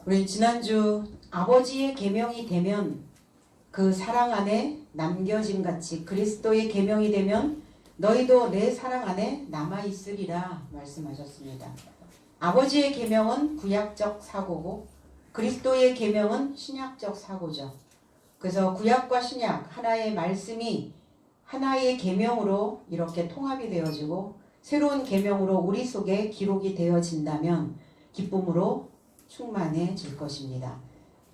우리 지난주 아버지의 계명이 되면 그 사랑 안에 남겨진 같이 그리스도의 계명이 되면 너희도 내 사랑 안에 남아있으리라 말씀하셨습니다. 아버지의 계명은 구약적 사고고 그리스도의 계명은 신약적 사고죠. 그래서 구약과 신약 하나의 말씀이 하나의 계명으로 이렇게 통합이 되어지고 새로운 계명으로 우리 속에 기록이 되어진다면 기쁨으로 충만해질 것입니다.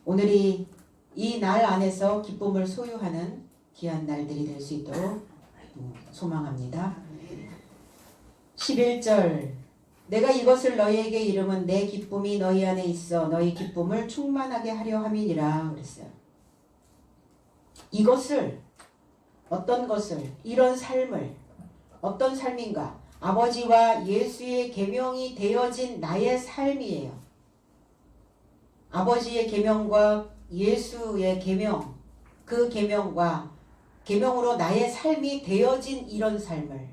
오늘이 이 날 안에서 기쁨을 소유하는 귀한 날들이 될 수 있도록 소망합니다. 11절 내가 이것을 너희에게 이름은 내 기쁨이 너희 안에 있어 너희 기쁨을 충만하게 하려 함이니라 그랬어요. 이것을 어떤 것을 이런 삶을 어떤 삶인가? 아버지와 예수의 계명이 되어진 나의 삶이에요. 아버지의 계명과 예수의 계명, 그 계명과 계명으로 나의 삶이 되어진 이런 삶을.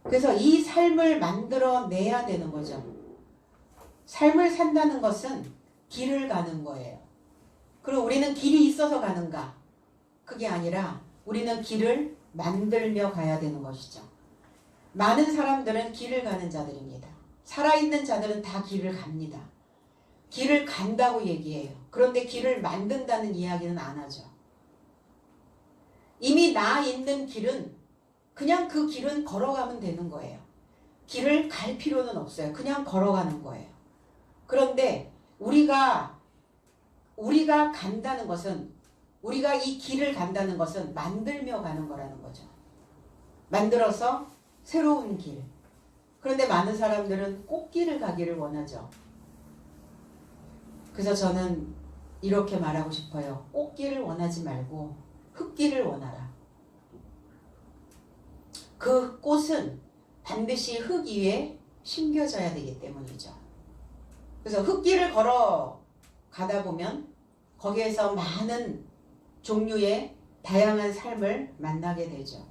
그래서 이 삶을 만들어내야 되는 거죠. 삶을 산다는 것은 길을 가는 거예요. 그리고 우리는 길이 있어서 가는가? 그게 아니라 우리는 길을 만들며 가야 되는 것이죠. 많은 사람들은 길을 가는 자들입니다. 살아있는 자들은 다 길을 갑니다. 길을 간다고 얘기해요. 그런데 길을 만든다는 이야기는 안 하죠. 이미 나 있는 길은 그냥 그 길은 걸어가면 되는 거예요. 길을 갈 필요는 없어요. 그냥 걸어가는 거예요. 그런데 우리가 간다는 것은 우리가 이 길을 간다는 것은 만들며 가는 거라는 거죠. 만들어서 새로운 길. 그런데 많은 사람들은 꽃길을 가기를 원하죠. 그래서 저는 이렇게 말하고 싶어요. 꽃길을 원하지 말고 흙길을 원하라. 그 꽃은 반드시 흙 위에 심겨져야 되기 때문이죠. 그래서 흙길을 걸어 가다 보면 거기에서 많은 종류의 다양한 삶을 만나게 되죠.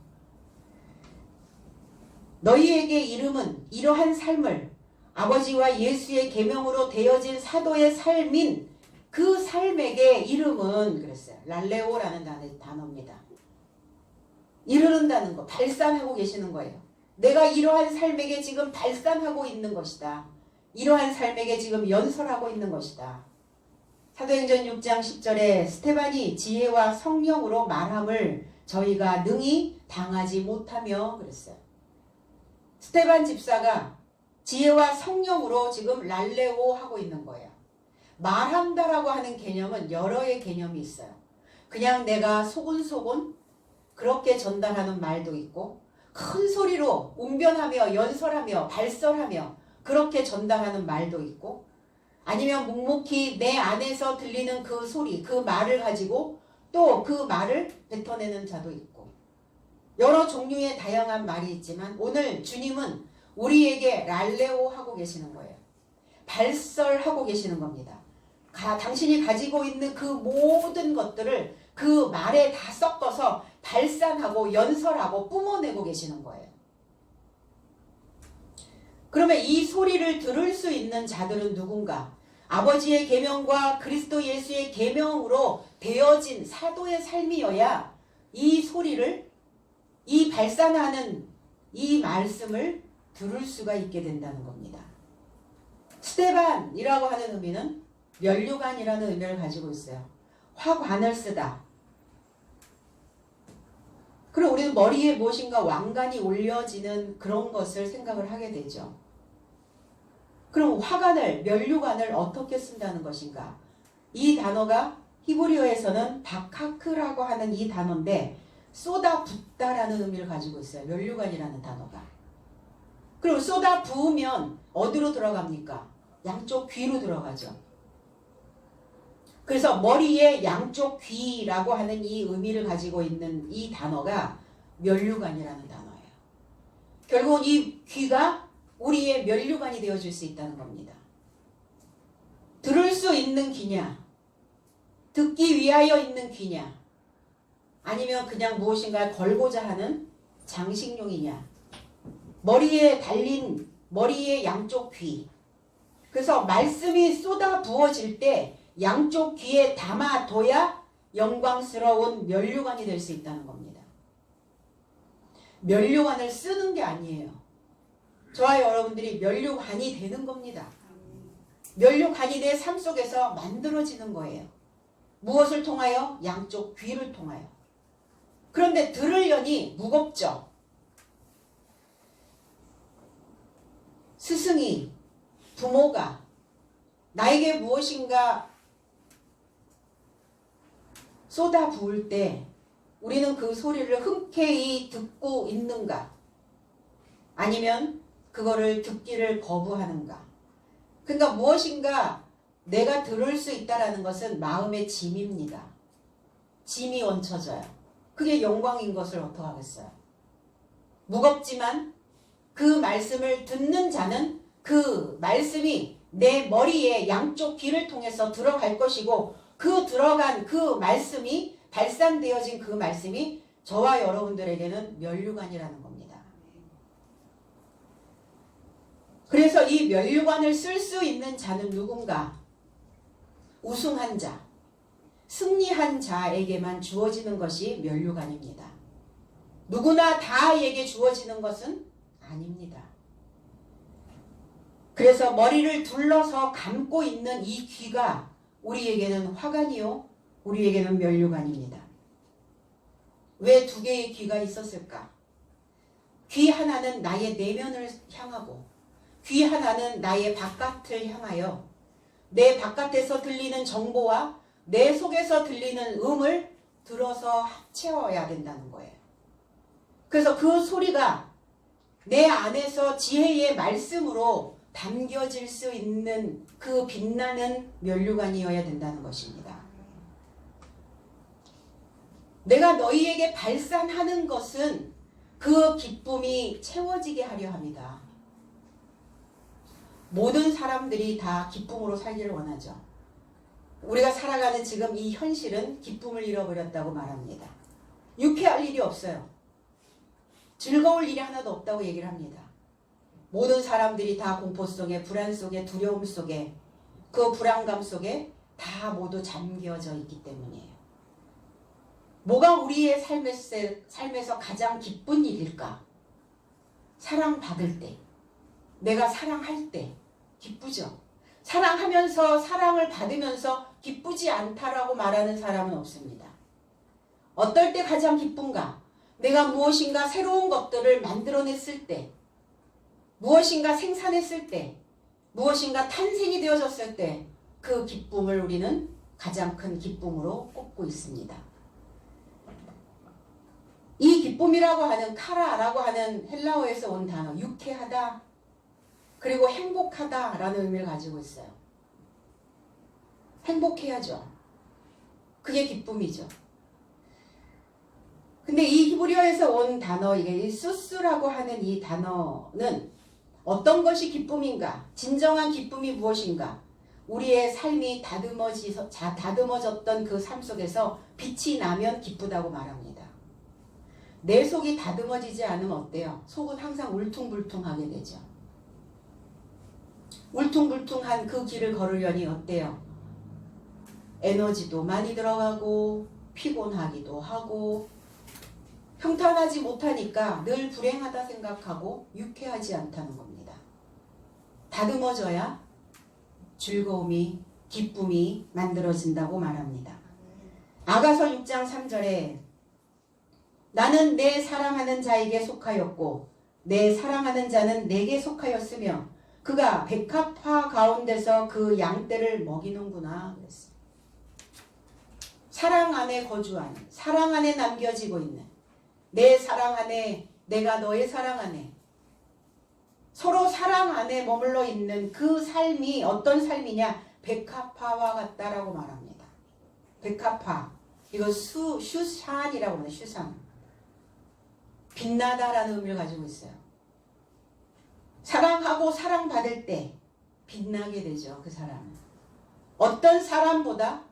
너희에게 이름은 이러한 삶을 아버지와 예수의 계명으로 되어진 사도의 삶인 그 삶에게 이름은 그랬어요. 랄레오라는 단어입니다. 이르는다는 거, 발산하고 계시는 거예요. 내가 이러한 삶에게 지금 발산하고 있는 것이다. 이러한 삶에게 지금 연설하고 있는 것이다. 사도행전 6장 10절에 스테반이 지혜와 성령으로 말함을 저희가 능히 당하지 못하며 그랬어요. 스테반 집사가 지혜와 성령으로 지금 랄레오 하고 있는 거예요. 말한다라고 하는 개념은 여러의 개념이 있어요. 그냥 내가 소곤소곤 그렇게 전달하는 말도 있고 큰 소리로 웅변하며 연설하며 발설하며 그렇게 전달하는 말도 있고 아니면 묵묵히 내 안에서 들리는 그 소리, 그 말을 가지고 또 그 말을 뱉어내는 자도 있고 여러 종류의 다양한 말이 있지만 오늘 주님은 우리에게 랄레오 하고 계시는 거예요. 발설하고 계시는 겁니다. 당신이 가지고 있는 그 모든 것들을 그 말에 다 섞어서 발산하고 연설하고 뿜어내고 계시는 거예요. 그러면 이 소리를 들을 수 있는 자들은 누군가? 아버지의 계명과 그리스도 예수의 계명으로 되어진 사도의 삶이어야 이 소리를 이 발산하는 이 말씀을 들을 수가 있게 된다는 겁니다. 스테반이라고 하는 의미는 면류관이라는 의미를 가지고 있어요. 화관을 쓰다. 그럼 우리는 머리에 무엇인가 왕관이 올려지는 그런 것을 생각을 하게 되죠. 그럼 화관을, 면류관을 어떻게 쓴다는 것인가? 이 단어가 히브리어에서는 바카크라고 하는 이 단어인데 쏟아붓다라는 의미를 가지고 있어요. 면류관이라는 단어가. 그럼 쏟아 부으면 어디로 들어갑니까? 양쪽 귀로 들어가죠. 그래서 머리의 양쪽 귀라고 하는 이 의미를 가지고 있는 이 단어가 면류관이라는 단어예요. 결국은 이 귀가 우리의 면류관이 되어줄 수 있다는 겁니다. 들을 수 있는 귀냐? 듣기 위하여 있는 귀냐? 아니면 그냥 무엇인가 걸고자 하는 장식용이냐? 머리에 달린 머리의 양쪽 귀 그래서 말씀이 쏟아 부어질 때 양쪽 귀에 담아둬야 영광스러운 면류관이 될 수 있다는 겁니다. 면류관을 쓰는 게 아니에요. 저와 여러분들이 면류관이 되는 겁니다. 면류관이 내 삶 속에서 만들어지는 거예요. 무엇을 통하여? 양쪽 귀를 통하여. 그런데 들으려니 무겁죠. 스승이, 부모가 나에게 무엇인가 쏟아 부을 때 우리는 그 소리를 흔쾌히 듣고 있는가? 아니면 그거를 듣기를 거부하는가? 그러니까 무엇인가 내가 들을 수 있다는 것은 마음의 짐입니다. 짐이 얹혀져요. 그게 영광인 것을 어떡하겠어요? 무겁지만 그 말씀을 듣는 자는 그 말씀이 내 머리에 양쪽 귀를 통해서 들어갈 것이고 그 들어간 그 말씀이 발산되어진 그 말씀이 저와 여러분들에게는 면류관이라는 겁니다. 그래서 이 면류관을 쓸 수 있는 자는 누군가? 우승한 자, 승리한 자에게만 주어지는 것이 면류관입니다. 누구나 다에게 주어지는 것은 아닙니다. 그래서 머리를 둘러서 감고 있는 이 귀가 우리에게는 화관이요, 우리에게는 면류관입니다. 왜 두 개의 귀가 있었을까? 귀 하나는 나의 내면을 향하고 귀 하나는 나의 바깥을 향하여 내 바깥에서 들리는 정보와 내 속에서 들리는 음을 들어서 합쳐야 된다는 거예요. 그래서 그 소리가 내 안에서 지혜의 말씀으로 담겨질 수 있는 그 빛나는 면류관이어야 된다는 것입니다. 내가 너희에게 발산하는 것은 그 기쁨이 채워지게 하려 합니다. 모든 사람들이 다 기쁨으로 살기를 원하죠. 우리가 살아가는 지금 이 현실은 기쁨을 잃어버렸다고 말합니다. 유쾌할 일이 없어요. 즐거울 일이 하나도 없다고 얘기를 합니다. 모든 사람들이 다 공포 속에, 불안 속에, 두려움 속에, 그 불안감 속에 다 모두 잠겨져 있기 때문이에요. 뭐가 우리의 삶에서 가장 기쁜 일일까? 사랑받을 때, 내가 사랑할 때 기쁘죠. 사랑하면서 사랑을 받으면서 기쁘지 않다라고 말하는 사람은 없습니다. 어떨 때 가장 기쁜가? 내가 무엇인가 새로운 것들을 만들어냈을 때, 무엇인가 생산했을 때, 무엇인가 탄생이 되어졌을 때 그 기쁨을 우리는 가장 큰 기쁨으로 꼽고 있습니다. 이 기쁨이라고 하는 카라라고 하는 헬라어에서 온 단어, 유쾌하다 그리고 행복하다라는 의미를 가지고 있어요. 행복해야죠. 그게 기쁨이죠. 근데 이 히브리어에서 온 단어, 이게 수스라고 하는 이 단어는 어떤 것이 기쁨인가? 진정한 기쁨이 무엇인가? 우리의 삶이 다듬어졌던 그 삶 속에서 빛이 나면 기쁘다고 말합니다. 내 속이 다듬어지지 않으면 어때요? 속은 항상 울퉁불퉁하게 되죠. 울퉁불퉁한 그 길을 걸으려니 어때요? 에너지도 많이 들어가고 피곤하기도 하고 평탄하지 못하니까 늘 불행하다 생각하고 유쾌하지 않다는 겁니다. 다듬어져야 즐거움이, 기쁨이 만들어진다고 말합니다. 아가서 6장 3절에 나는 내 사랑하는 자에게 속하였고 내 사랑하는 자는 내게 속하였으며 그가 백합화 가운데서 그 양떼를 먹이는구나 그랬어요. 사랑 안에 거주하는, 사랑 안에 남겨지고 있는, 내 사랑 안에, 내가 너의 사랑 안에, 서로 사랑 안에 머물러 있는 그 삶이 어떤 삶이냐? 백합화와 같다라고 말합니다. 백합화, 이거 슈산이라고 합니다. 슈산, 빛나다라는 의미를 가지고 있어요. 사랑하고 사랑받을 때 빛나게 되죠. 그 사람은 어떤 사람보다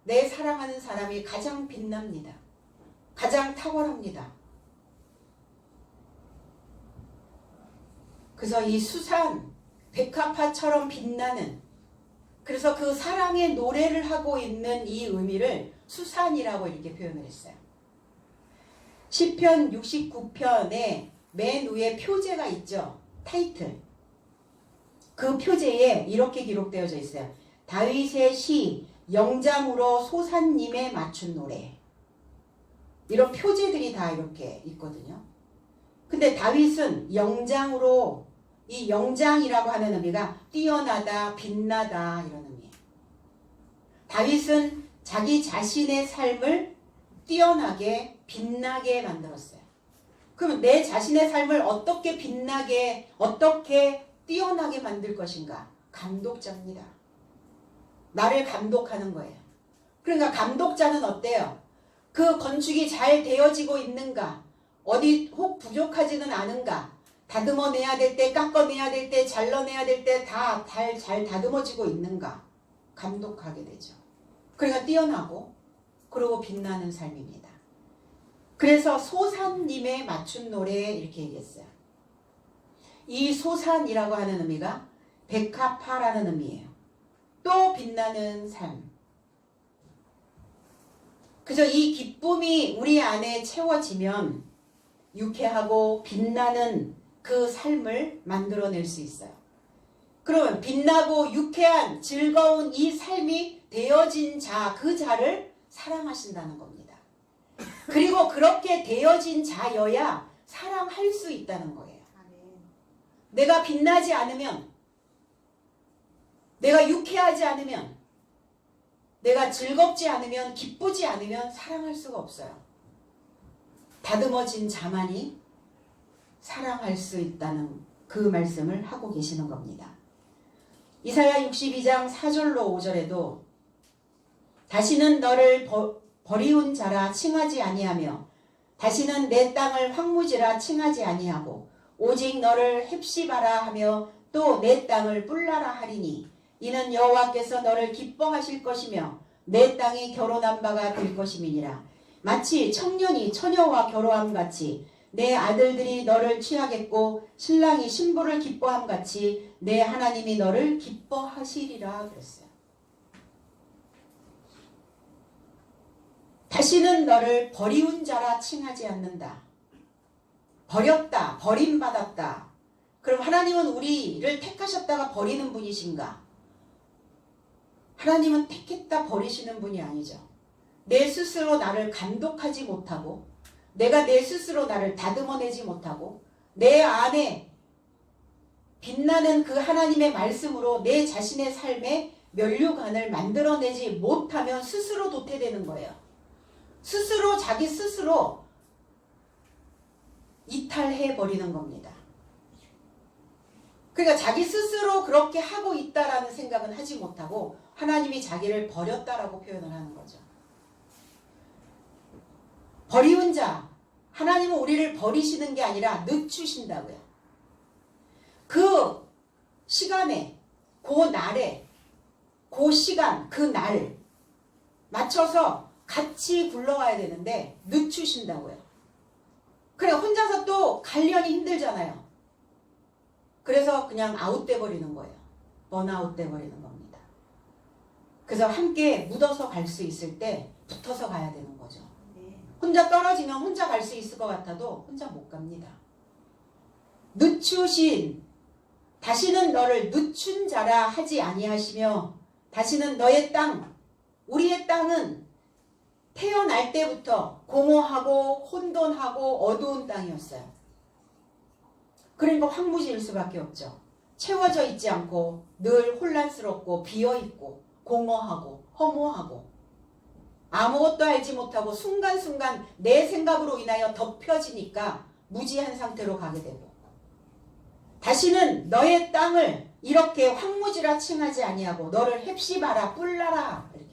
내 사랑하는 사람이 가장 빛납니다. 가장 탁월합니다. 그래서 이 수산, 백합화처럼 빛나는, 그래서 그 사랑의 노래를 하고 있는 이 의미를 수산이라고 이렇게 표현을 했어요. 시편 69편에 맨 위에 표제가 있죠. 타이틀. 그 표제에 이렇게 기록되어져 있어요. 다윗의 시 영장으로 소산님에 맞춘 노래. 이런 표제들이 다 이렇게 있거든요. 근데 다윗은 영장으로, 이 영장이라고 하는 의미가 뛰어나다, 빛나다 이런 의미예요. 다윗은 자기 자신의 삶을 뛰어나게, 빛나게 만들었어요. 그럼 내 자신의 삶을 어떻게 빛나게, 어떻게 뛰어나게 만들 것인가? 감독자입니다. 나를 감독하는 거예요. 그러니까 감독자는 어때요? 그 건축이 잘 되어지고 있는가? 어디 혹 부족하지는 않은가? 다듬어내야 될 때, 깎아내야 될 때, 잘라내야 될 때 다 잘 다듬어지고 있는가? 감독하게 되죠. 그러니까 뛰어나고 그리고 빛나는 삶입니다. 그래서 소산님에 맞춘 노래 이렇게 얘기했어요. 이 소산이라고 하는 의미가 백합화라는 의미예요. 또 빛나는 삶. 그저 이 기쁨이 우리 안에 채워지면 유쾌하고 빛나는 그 삶을 만들어낼 수 있어요. 그러면 빛나고 유쾌한 즐거운 이 삶이 되어진 자, 그 자를 사랑하신다는 겁니다. 그리고 그렇게 되어진 자여야 사랑할 수 있다는 거예요. 내가 빛나지 않으면, 내가 유쾌하지 않으면, 내가 즐겁지 않으면, 기쁘지 않으면 사랑할 수가 없어요. 다듬어진 자만이 사랑할 수 있다는 그 말씀을 하고 계시는 겁니다. 이사야 62장 4절로 5절에도 다시는 너를 버리운 자라 칭하지 아니하며 다시는 내 땅을 황무지라 칭하지 아니하고 오직 너를 헵시바라 하며 또 내 땅을 뿔라라 하리니 이는 여호와께서 너를 기뻐하실 것이며 내 땅이 결혼한 바가 될 것임이니라. 마치 청년이 처녀와 결혼함 같이 내 아들들이 너를 취하겠고 신랑이 신부를 기뻐함 같이 내 하나님이 너를 기뻐하시리라 그랬어요. 다시는 너를 버리운 자라 칭하지 않는다. 버렸다, 버림받았다. 그럼 하나님은 우리를 택하셨다가 버리는 분이신가? 하나님은 택했다 버리시는 분이 아니죠. 내 스스로 나를 감독하지 못하고 내가 내 스스로 나를 다듬어내지 못하고 내 안에 빛나는 그 하나님의 말씀으로 내 자신의 삶에 면류관을 만들어내지 못하면 스스로 도태되는 거예요. 스스로 자기 스스로 이탈해버리는 겁니다. 그러니까 자기 스스로 그렇게 하고 있다라는 생각은 하지 못하고 하나님이 자기를 버렸다라고 표현을 하는 거죠. 버리운 자, 하나님은 우리를 버리시는 게 아니라 늦추신다고요. 그 시간에, 그 날에, 그 시간, 그 날 맞춰서 같이 굴러와야 되는데 늦추신다고요. 그래 혼자서 또 가려니 힘들잖아요. 그래서 그냥 아웃돼 버리는 거예요. 번아웃 돼 버리는 겁니다. 그래서 함께 묻어서 갈 수 있을 때 붙어서 가야 되는 거죠. 혼자 떨어지면 혼자 갈 수 있을 것 같아도 혼자 못 갑니다. 늦추신, 다시는 너를 늦춘 자라 하지 아니하시며 다시는 너의 땅, 우리의 땅은 태어날 때부터 공허하고 혼돈하고 어두운 땅이었어요. 그러니까 황무지일 수밖에 없죠. 채워져 있지 않고 늘 혼란스럽고 비어있고 공허하고 허무하고 아무것도 알지 못하고 순간순간 내 생각으로 인하여 덮여지니까 무지한 상태로 가게 되고 다시는 너의 땅을 이렇게 황무지라 칭하지 아니하고 너를 헵시바라 뿔라라 이렇게.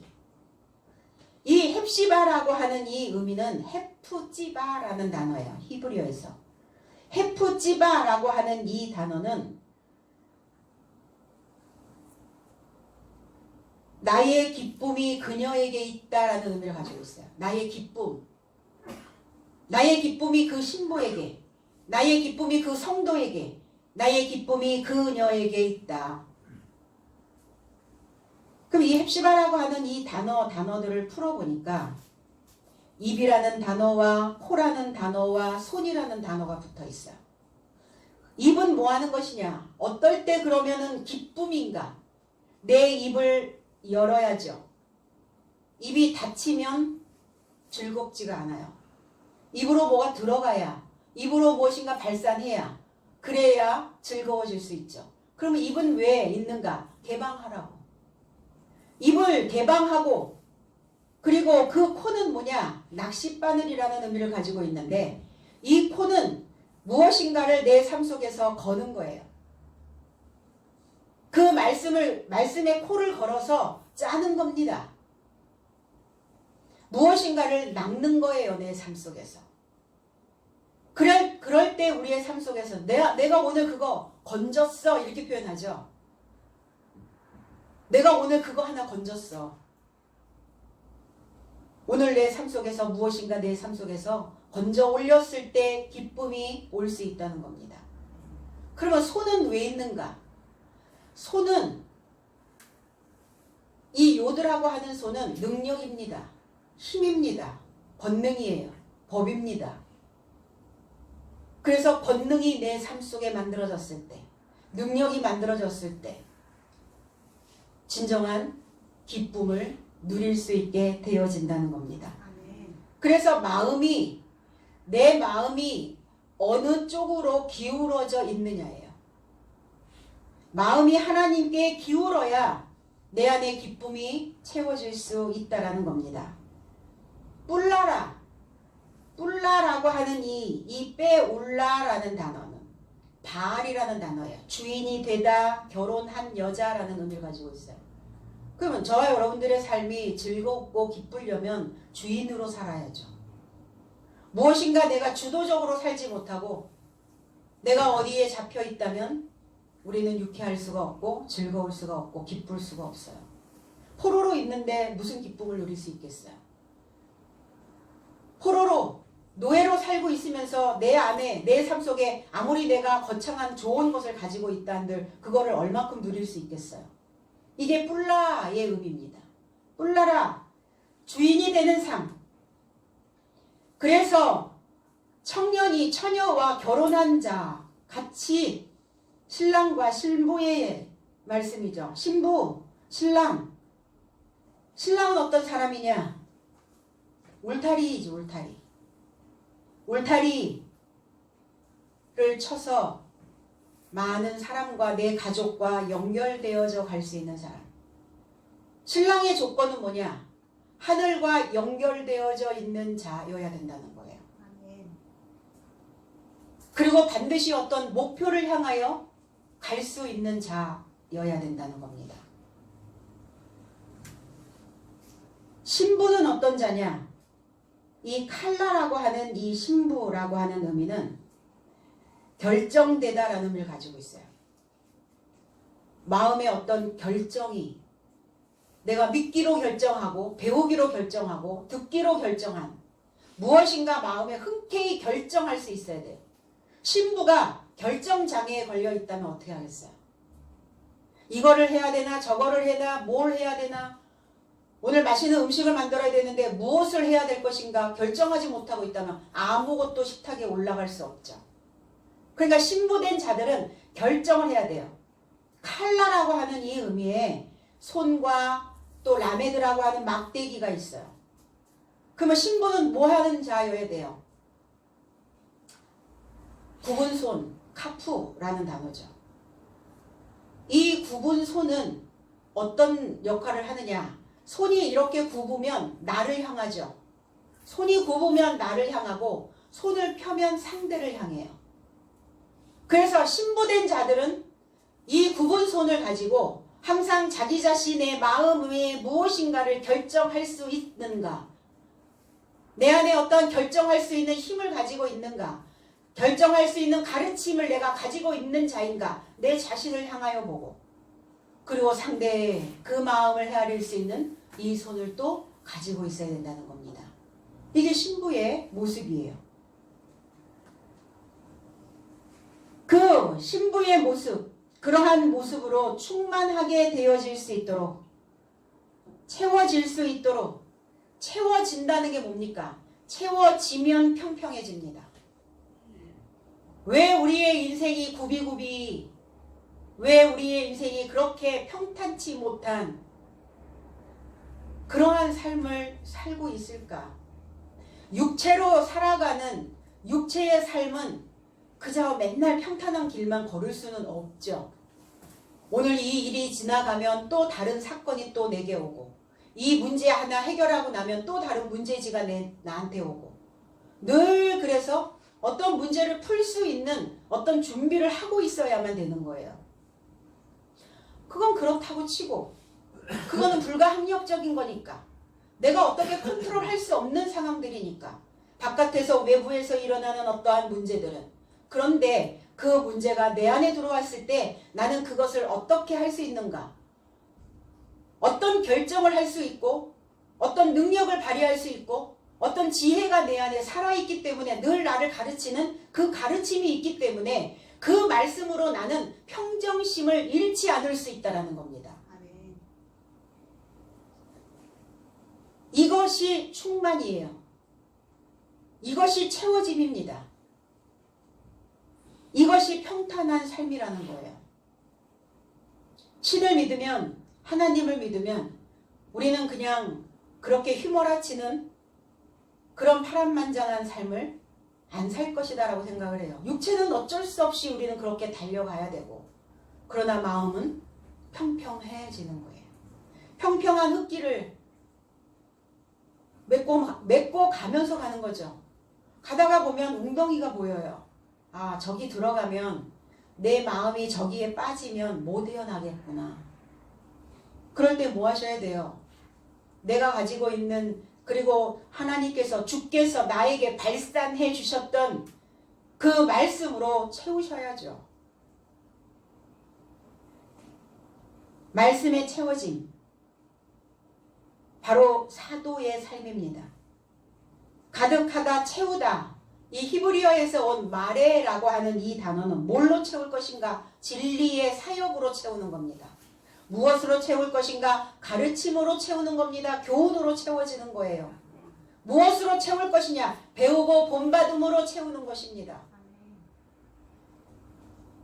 이 헵시바라고 하는 이 의미는 헤프찌바라는 단어예요. 히브리어에서. 헤프찌바라고 하는 이 단어는 나의 기쁨이 그녀에게 있다라는 의미를 가지고 있어요. 나의 기쁨. 나의 기쁨이 그 신부에게, 나의 기쁨이 그 성도에게, 나의 기쁨이 그녀에게 있다. 그럼 이 헵시바라고 하는 이 단어들을 풀어보니까 입이라는 단어와 코라는 단어와 손이라는 단어가 붙어 있어요. 입은 뭐 하는 것이냐? 어떨 때 그러면은 기쁨인가? 내 입을 열어야죠. 입이 닫히면 즐겁지가 않아요. 입으로 뭐가 들어가야, 입으로 무엇인가 발산해야, 그래야 즐거워질 수 있죠. 그러면 입은 왜 있는가? 개방하라고. 입을 개방하고, 그리고 그 코는 뭐냐? 낚싯바늘이라는 의미를 가지고 있는데, 이 코는 무엇인가를 내 삶 속에서 거는 거예요. 그 말씀에 코를 걸어서 짜는 겁니다. 무엇인가를 낚는 거예요, 내 삶 속에서. 그럴 때 우리의 삶 속에서 내가 오늘 그거 건졌어, 이렇게 표현하죠. 내가 오늘 그거 하나 건졌어. 오늘 내 삶 속에서 무엇인가 내 삶 속에서 건져 올렸을 때 기쁨이 올 수 있다는 겁니다. 그러면 손은 왜 있는가? 손은, 이 요드라고 하는 손은 능력입니다. 힘입니다. 권능이에요. 법입니다. 그래서 권능이 내 삶 속에 만들어졌을 때, 능력이 만들어졌을 때 진정한 기쁨을 누릴 수 있게 되어진다는 겁니다. 그래서 내 마음이 어느 쪽으로 기울어져 있느냐예요. 마음이 하나님께 기울어야 내 안에 기쁨이 채워질 수 있다라는 겁니다. 뿔라라고 하는 이 빼울라라는 단어는 바알이라는 단어예요. 주인이 되다, 결혼한 여자라는 의미를 가지고 있어요. 그러면 저와 여러분들의 삶이 즐겁고 기쁘려면 주인으로 살아야죠. 무엇인가 내가 주도적으로 살지 못하고 내가 어디에 잡혀 있다면 우리는 유쾌할 수가 없고 즐거울 수가 없고 기쁠 수가 없어요. 포로로 있는데 무슨 기쁨을 누릴 수 있겠어요? 포로로, 노예로 살고 있으면서 내 안에, 내 삶 속에 아무리 내가 거창한 좋은 것을 가지고 있다 한들 그거를 얼마큼 누릴 수 있겠어요? 이게 뿔라의 의미입니다. 뿔라라, 주인이 되는 삶. 그래서 청년이 처녀와 결혼한 자 같이 신랑과 신부의 말씀이죠. 신부, 신랑. 신랑은 어떤 사람이냐? 울타리이지, 울타리. 울타리를 쳐서 많은 사람과 내 가족과 연결되어져 갈 수 있는 사람. 신랑의 조건은 뭐냐? 하늘과 연결되어져 있는 자여야 된다는 거예요. 그리고 반드시 어떤 목표를 향하여 갈 수 있는 자여야 된다는 겁니다. 신부는 어떤 자냐? 이 칼라라고 하는 이 신부라고 하는 의미는 결정되다라는 의미를 가지고 있어요. 마음의 어떤 결정이 내가 믿기로 결정하고 배우기로 결정하고 듣기로 결정한 무엇인가 마음에 흔쾌히 결정할 수 있어야 돼요. 신부가 결정장애에 걸려 있다면 어떻게 하겠어요? 이거를 해야 되나 저거를 해야 되나 뭘 해야 되나 오늘 맛있는 음식을 만들어야 되는데 무엇을 해야 될 것인가 결정하지 못하고 있다면 아무것도 식탁에 올라갈 수 없죠. 그러니까 신부된 자들은 결정을 해야 돼요. 칼라라고 하는 이 의미에 손과 또 라메드라고 하는 막대기가 있어요. 그러면 신부는 뭐 하는 자여야 돼요? 굽은 손, 카푸라는 단어죠. 이 굽은 손은 어떤 역할을 하느냐? 손이 이렇게 굽으면 나를 향하죠. 손이 굽으면 나를 향하고 손을 펴면 상대를 향해요. 그래서 신부된 자들은 이 굽은 손을 가지고 항상 자기 자신의 마음에 무엇인가를 결정할 수 있는가? 내 안에 어떤 결정할 수 있는 힘을 가지고 있는가? 결정할 수 있는 가르침을 내가 가지고 있는 자인가? 내 자신을 향하여 보고 그리고 상대의 그 마음을 헤아릴 수 있는 이 손을 또 가지고 있어야 된다는 겁니다. 이게 신부의 모습이에요. 그 신부의 모습, 그러한 모습으로 충만하게 되어질 수 있도록, 채워질 수 있도록, 채워진다는 게 뭡니까? 채워지면 평평해집니다. 왜 우리의 인생이 구비구비, 왜 우리의 인생이 그렇게 평탄치 못한 그러한 삶을 살고 있을까? 육체로 살아가는 육체의 삶은 그저 맨날 평탄한 길만 걸을 수는 없죠. 오늘 이 일이 지나가면 또 다른 사건이 또 내게 오고, 이 문제 하나 해결하고 나면 또 다른 문제지가 나한테 오고, 늘 그래서 어떤 문제를 풀 수 있는 어떤 준비를 하고 있어야만 되는 거예요. 그건 그렇다고 치고, 그거는 불가항력적인 거니까, 내가 어떻게 컨트롤할 수 없는 상황들이니까, 바깥에서 외부에서 일어나는 어떠한 문제들은. 그런데 그 문제가 내 안에 들어왔을 때 나는 그것을 어떻게 할 수 있는가? 어떤 결정을 할 수 있고, 어떤 능력을 발휘할 수 있고, 어떤 지혜가 내 안에 살아있기 때문에, 늘 나를 가르치는 그 가르침이 있기 때문에 그 말씀으로 나는 평정심을 잃지 않을 수 있다는 겁니다. 이것이 충만이에요. 이것이 채워짐입니다. 이것이 평탄한 삶이라는 거예요. 신을 믿으면, 하나님을 믿으면 우리는 그냥 그렇게 휘몰아치는 그런 파란만장한 삶을 안 살 것이다 라고 생각을 해요. 육체는 어쩔 수 없이 우리는 그렇게 달려가야 되고, 그러나 마음은 평평해지는 거예요. 평평한 흙길을 맺고 가면서 가는 거죠. 가다가 보면 웅덩이가 보여요. 아, 저기 들어가면 내 마음이 저기에 빠지면 못 헤어나겠구나. 그럴 때 뭐 하셔야 돼요? 내가 가지고 있는, 그리고 하나님께서, 주께서 나에게 발산해 주셨던 그 말씀으로 채우셔야죠. 말씀의 채워짐, 바로 사도의 삶입니다. 가득하다, 채우다. 이 히브리어에서 온 마레라고 하는 이 단어는 뭘로 채울 것인가? 진리의 사역으로 채우는 겁니다. 무엇으로 채울 것인가? 가르침으로 채우는 겁니다. 교훈으로 채워지는 거예요. 무엇으로 채울 것이냐? 배우고 본받음으로 채우는 것입니다.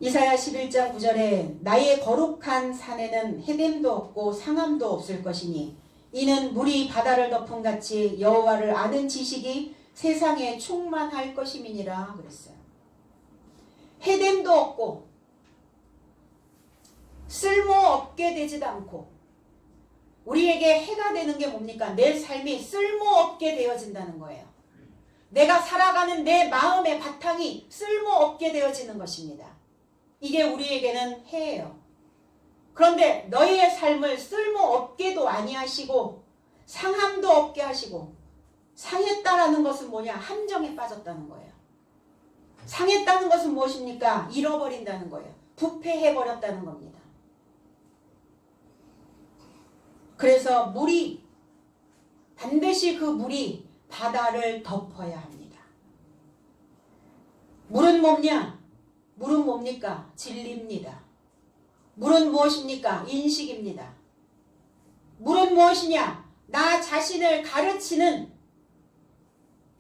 이사야 11장 9절에 나의 거룩한 산에는 해됨도 없고 상함도 없을 것이니 이는 물이 바다를 덮은 같이 여호와를 아는 지식이 세상에 충만할 것임이니라 그랬어요. 해됨도 없고 쓸모없게 되지도 않고, 우리에게 해가 되는 게 뭡니까? 내 삶이 쓸모없게 되어진다는 거예요. 내가 살아가는 내 마음의 바탕이 쓸모없게 되어지는 것입니다. 이게 우리에게는 해예요. 그런데 너희의 삶을 쓸모없게도 아니하시고 상함도 없게 하시고, 상했다라는 것은 뭐냐? 함정에 빠졌다는 거예요. 상했다는 것은 무엇입니까? 잃어버린다는 거예요. 부패해버렸다는 겁니다. 그래서 물이, 반드시 그 물이 바다를 덮어야 합니다. 물은 뭐냐? 물은 뭡니까? 진리입니다. 물은 무엇입니까? 인식입니다. 물은 무엇이냐? 나 자신을 가르치는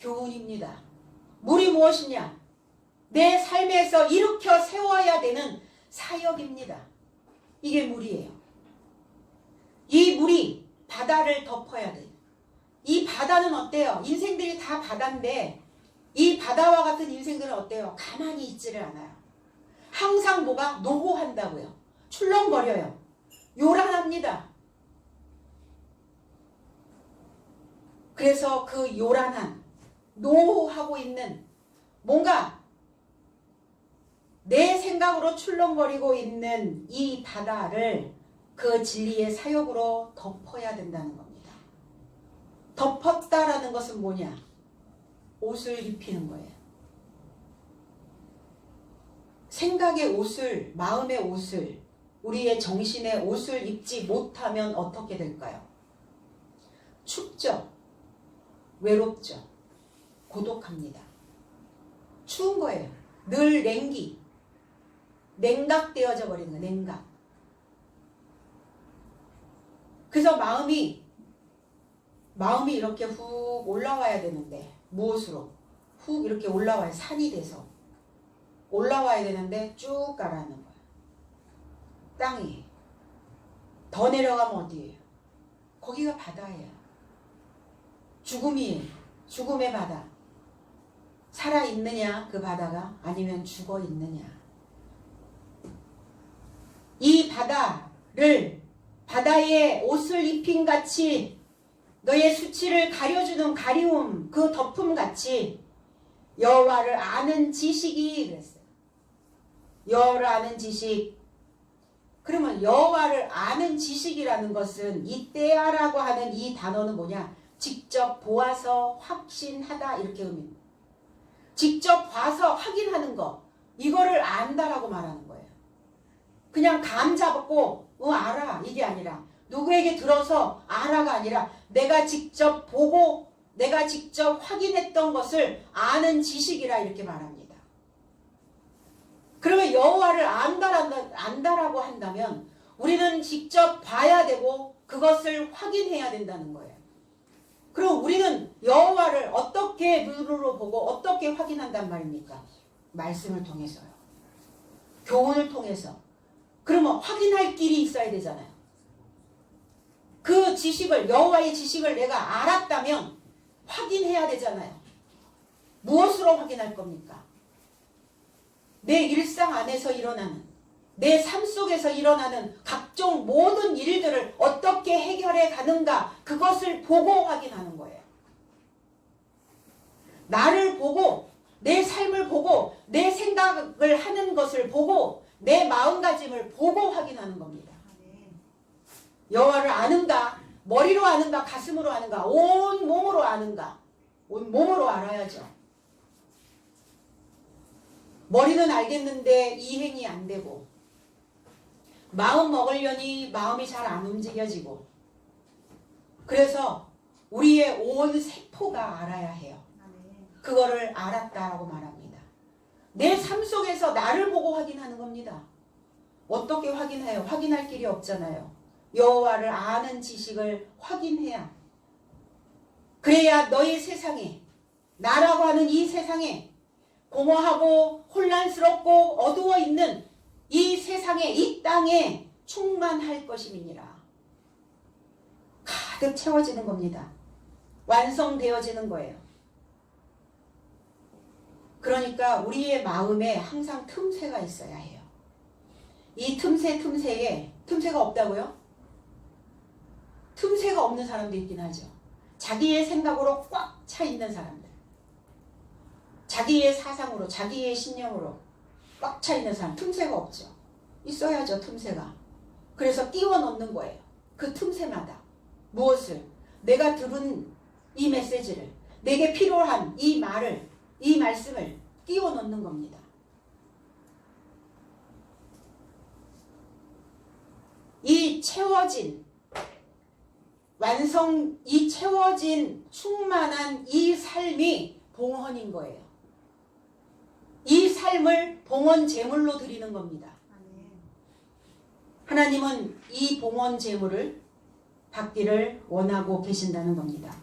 교훈입니다. 물이 무엇이냐? 내 삶에서 일으켜 세워야 되는 사역입니다. 이게 물이에요. 이 물이 바다를 덮어야 돼요. 이 바다는 어때요? 인생들이 다 바다인데 이 바다와 같은 인생들은 어때요? 가만히 있지를 않아요. 항상 뭐가 노고한다고요. 출렁거려요. 요란합니다. 그래서 그 요란한, 노하고 있는, 뭔가 내 생각으로 출렁거리고 있는 이 바다를 그 진리의 사역으로 덮어야 된다는 겁니다. 덮었다라는 것은 뭐냐? 옷을 입히는 거예요. 생각의 옷을, 마음의 옷을, 우리의 정신의 옷을 입지 못하면 어떻게 될까요? 춥죠? 외롭죠? 고독합니다. 추운 거예요. 늘 냉기. 냉각되어져 버리는 거예요. 냉각. 그래서 마음이 이렇게 훅 올라와야 되는데 무엇으로? 훅 이렇게 올라와야 산이 돼서 올라와야 되는데 쭉 가라는 거야. 땅이. 더 내려가면 어디예요? 거기가 바다예요. 죽음이에요. 죽음의 바다. 살아있느냐 그 바다가 아니면 죽어있느냐. 이 바다를 바다에 옷을 입힌 같이 너의 수치를 가려주는 가리움 그 덮음 같이 여호와를 아는 지식이 그랬어요. 여호와를 아는 지식. 그러면 여호와를 아는 지식이라는 것은 이때야라고 하는 이 단어는 뭐냐? 직접 보아서 확신하다 이렇게 의미입니다. 직접 봐서 확인하는 거 이거를 안다라고 말하는 거예요. 그냥 감 잡고 알아 이게 아니라 누구에게 들어서 알아가 아니라 내가 직접 보고 내가 직접 확인했던 것을 아는 지식이라 이렇게 말합니다. 그러면 여호와를 안다라고 한다면 우리는 직접 봐야 되고 그것을 확인해야 된다는 거예요. 그럼 우리는 여호와를 어떻게 눈으로 보고 어떻게 확인한단 말입니까? 말씀을 통해서요. 교훈을 통해서. 그러면 확인할 길이 있어야 되잖아요. 그 지식을 여호와의 지식을 내가 알았다면 확인해야 되잖아요. 무엇으로 확인할 겁니까? 내 일상 안에서 일어나는 내 삶 속에서 일어나는 각종 모든 일들을 어떻게 해결해 가는가 그것을 보고 확인하는 거예요. 나를 보고 내 삶을 보고 내 생각을 하는 것을 보고 내 마음가짐을 보고 확인하는 겁니다. 여호와를 아는가? 머리로 아는가? 가슴으로 아는가? 온 몸으로 아는가? 온 몸으로 알아야죠. 머리는 알겠는데 이행이 안 되고 마음 먹으려니 마음이 잘 안 움직여지고 그래서 우리의 온 세포가 알아야 해요. 그거를 알았다라고 말합니다. 내 삶 속에서 나를 보고 확인하는 겁니다. 어떻게 확인해요? 확인할 길이 없잖아요. 여호와를 아는 지식을 확인해야 그래야 너의 세상에 나라고 하는 이 세상에 공허하고 혼란스럽고 어두워 있는 이 세상에 이 땅에 충만할 것임이니라. 가득 채워지는 겁니다. 완성되어지는 거예요. 그러니까 우리의 마음에 항상 틈새가 있어야 해요. 이 틈새에 틈새가 없다고요? 틈새가 없는 사람도 있긴 하죠. 자기의 생각으로 꽉 차 있는 사람들. 자기의 사상으로 자기의 신념으로 꽉 차 있는 사람 틈새가 없죠. 있어야죠. 틈새가. 그래서 끼워 넣는 거예요. 그 틈새마다 무엇을 내가 들은 이 메시지를 내게 필요한 이 말을 이 말씀을 끼워 넣는 겁니다. 이 채워진 충만한 이 삶이 봉헌인 거예요. 이 삶을 봉헌 제물로 드리는 겁니다. 하나님은 이 봉헌 제물을 받기를 원하고 계신다는 겁니다.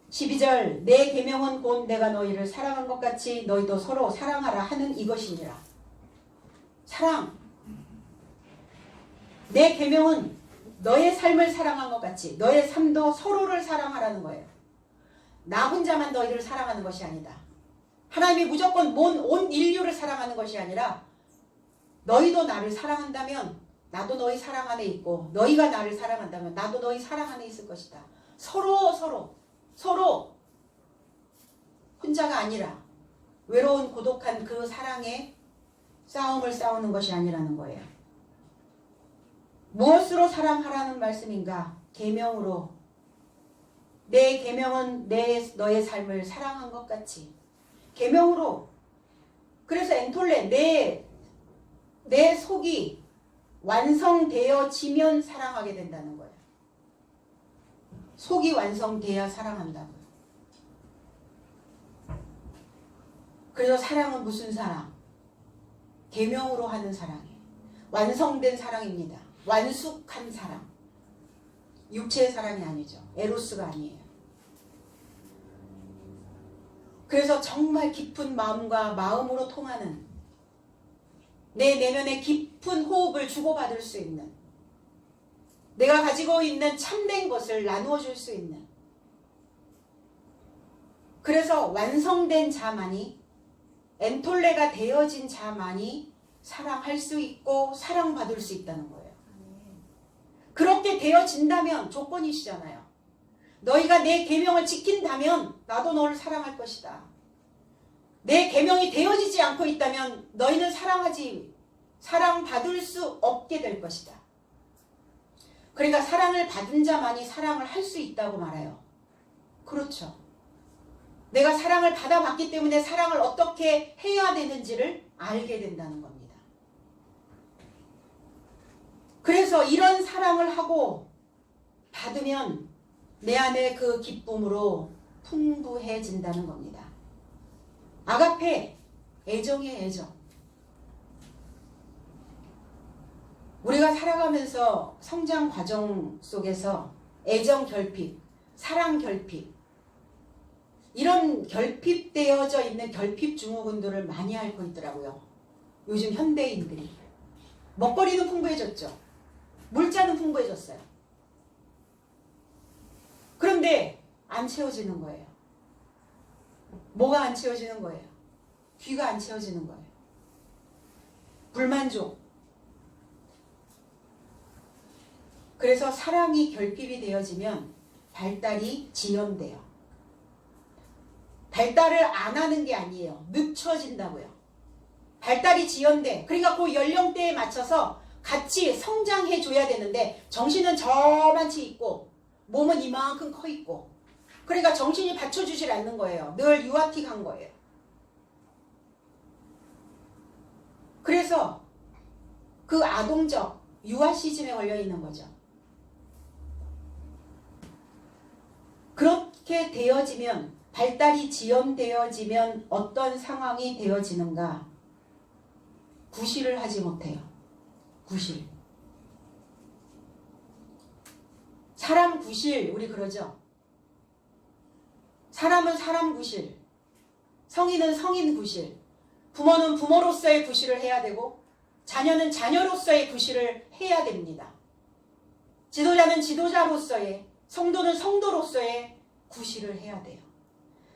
12절 내 계명은 곧 내가 너희를 사랑한 것 같이 너희도 서로 사랑하라 하는 이것이니라. 사랑. 내 계명은 너의 삶을 사랑한 것 같이 너의 삶도 서로를 사랑하라는 거예요. 나 혼자만 너희를 사랑하는 것이 아니다. 하나님이 무조건 온 인류를 사랑하는 것이 아니라 너희도 나를 사랑한다면 나도 너희 사랑 안에 있고 너희가 나를 사랑한다면 나도 너희 사랑 안에 있을 것이다. 서로 혼자가 아니라 외로운 고독한 그 사랑의 싸움을 싸우는 것이 아니라는 거예요. 무엇으로 사랑하라는 말씀인가? 계명으로. 내 계명은 너의 삶을 사랑한 것 같이. 계명으로. 그래서 엔톨레 내 속이 완성되어지면 사랑하게 된다는 거예요. 속이 완성돼야 사랑한다고요. 그래서 사랑은 무슨 사랑? 계명으로 하는 사랑이에요. 완성된 사랑입니다. 완숙한 사랑. 육체의 사랑이 아니죠. 에로스가 아니에요. 그래서 정말 깊은 마음과 마음으로 통하는 내 내면의 깊은 호흡을 주고받을 수 있는 내가 가지고 있는 참된 것을 나누어 줄 수 있는 그래서 완성된 자만이 엔톨레가 되어진 자만이 사랑할 수 있고 사랑받을 수 있다는 거예요. 그렇게 되어진다면 조건이시잖아요. 너희가 내 계명을 지킨다면 나도 너를 사랑할 것이다. 내 계명이 되어지지 않고 있다면 너희는 사랑받을 수 없게 될 것이다. 그러니까 사랑을 받은 자만이 사랑을 할 수 있다고 말해요. 그렇죠. 내가 사랑을 받아봤기 때문에 사랑을 어떻게 해야 되는지를 알게 된다는 겁니다. 그래서 이런 사랑을 하고 받으면 내 안에 그 기쁨으로 풍부해진다는 겁니다. 아가페, 애정이에요, 애정. 우리가 살아가면서 성장 과정 속에서 애정 결핍, 사랑 결핍, 이런 결핍되어져 있는 결핍 증후군들을 많이 앓고 있더라고요. 요즘 현대인들이. 먹거리는 풍부해졌죠. 물자는 풍부해졌어요. 그런데 안 채워지는 거예요. 뭐가 안 채워지는 거예요? 귀가 안 채워지는 거예요. 불만족. 그래서 사랑이 결핍이 되어지면 발달이 지연돼요. 발달을 안 하는 게 아니에요. 늦춰진다고요. 발달이 지연돼. 그러니까 그 연령대에 맞춰서 같이 성장해 줘야 되는데 정신은 저만치 있고 몸은 이만큼 커 있고 그러니까 정신이 받쳐주질 않는 거예요. 늘 유아틱한 거예요. 그래서 그 아동적 유아 시즘에 걸려 있는 거죠. 그렇게 되어지면 발달이 지연되어지면 어떤 상황이 되어지는가? 구실을 하지 못해요. 구실. 사람 구실 우리 그러죠. 사람은 사람 구실, 성인은 성인 구실, 부모는 부모로서의 구실을 해야 되고 자녀는 자녀로서의 구실을 해야 됩니다. 지도자는 지도자로서의, 성도는 성도로서의 구실을 해야 돼요.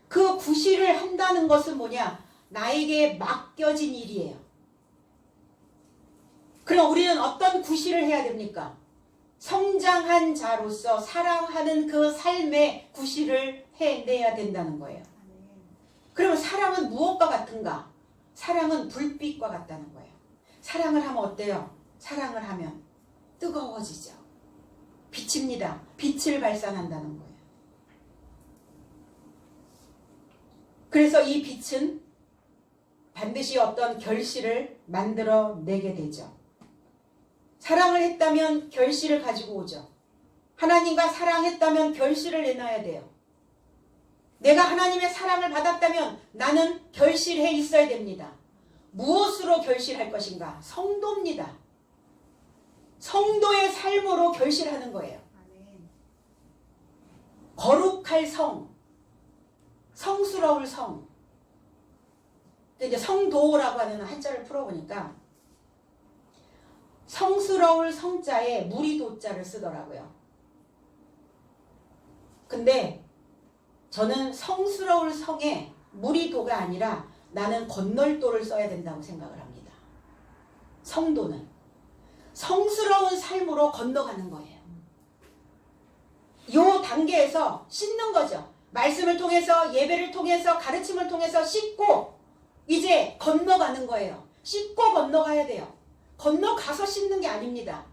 그 구실을 한다는 것은 뭐냐? 나에게 맡겨진 일이에요. 그럼 우리는 어떤 구실을 해야 됩니까? 성장한 자로서 사랑하는 그 삶의 구실을 해내야 된다는 거예요. 그러면 사랑은 무엇과 같은가? 사랑은 불빛과 같다는 거예요. 사랑을 하면 어때요? 사랑을 하면 뜨거워지죠. 빛입니다. 빛을 발산한다는 거예요. 그래서 이 빛은 반드시 어떤 결실을 만들어내게 되죠. 사랑을 했다면 결실을 가지고 오죠. 하나님과 사랑했다면 결실을 내놔야 돼요. 내가 하나님의 사랑을 받았다면 나는 결실해 있어야 됩니다. 무엇으로 결실할 것인가? 성도입니다. 성도의 삶으로 결실하는 거예요. 거룩할 성, 성스러울 성. 이제 성도라고 하는 한자를 풀어보니까 성스러울 성자에 무리도자를 쓰더라고요. 근데 저는 성스러울 성에 무리도가 아니라 나는 건널도를 써야 된다고 생각을 합니다. 성도는 성스러운 삶으로 건너가는 거예요. 이 단계에서 씻는 거죠. 말씀을 통해서, 예배를 통해서, 가르침을 통해서 씻고 이제 건너가는 거예요. 씻고 건너가야 돼요. 건너가서 씻는 게 아닙니다.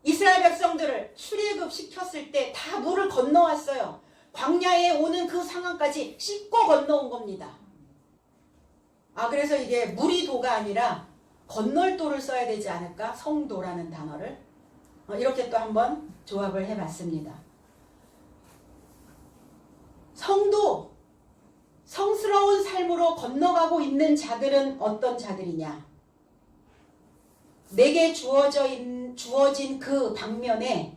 이스라엘 백성들을 출애굽 시켰을 때 다 물을 건너왔어요. 광야에 오는 그 상황까지 씻고 건너온 겁니다. 그래서 이게 무리도가 아니라 건널도를 써야 되지 않을까? 성도라는 단어를 이렇게 또 한번 조합을 해봤습니다. 성도, 성스러운 삶으로 건너가고 있는 자들은 어떤 자들이냐? 내게 주어진 그 방면에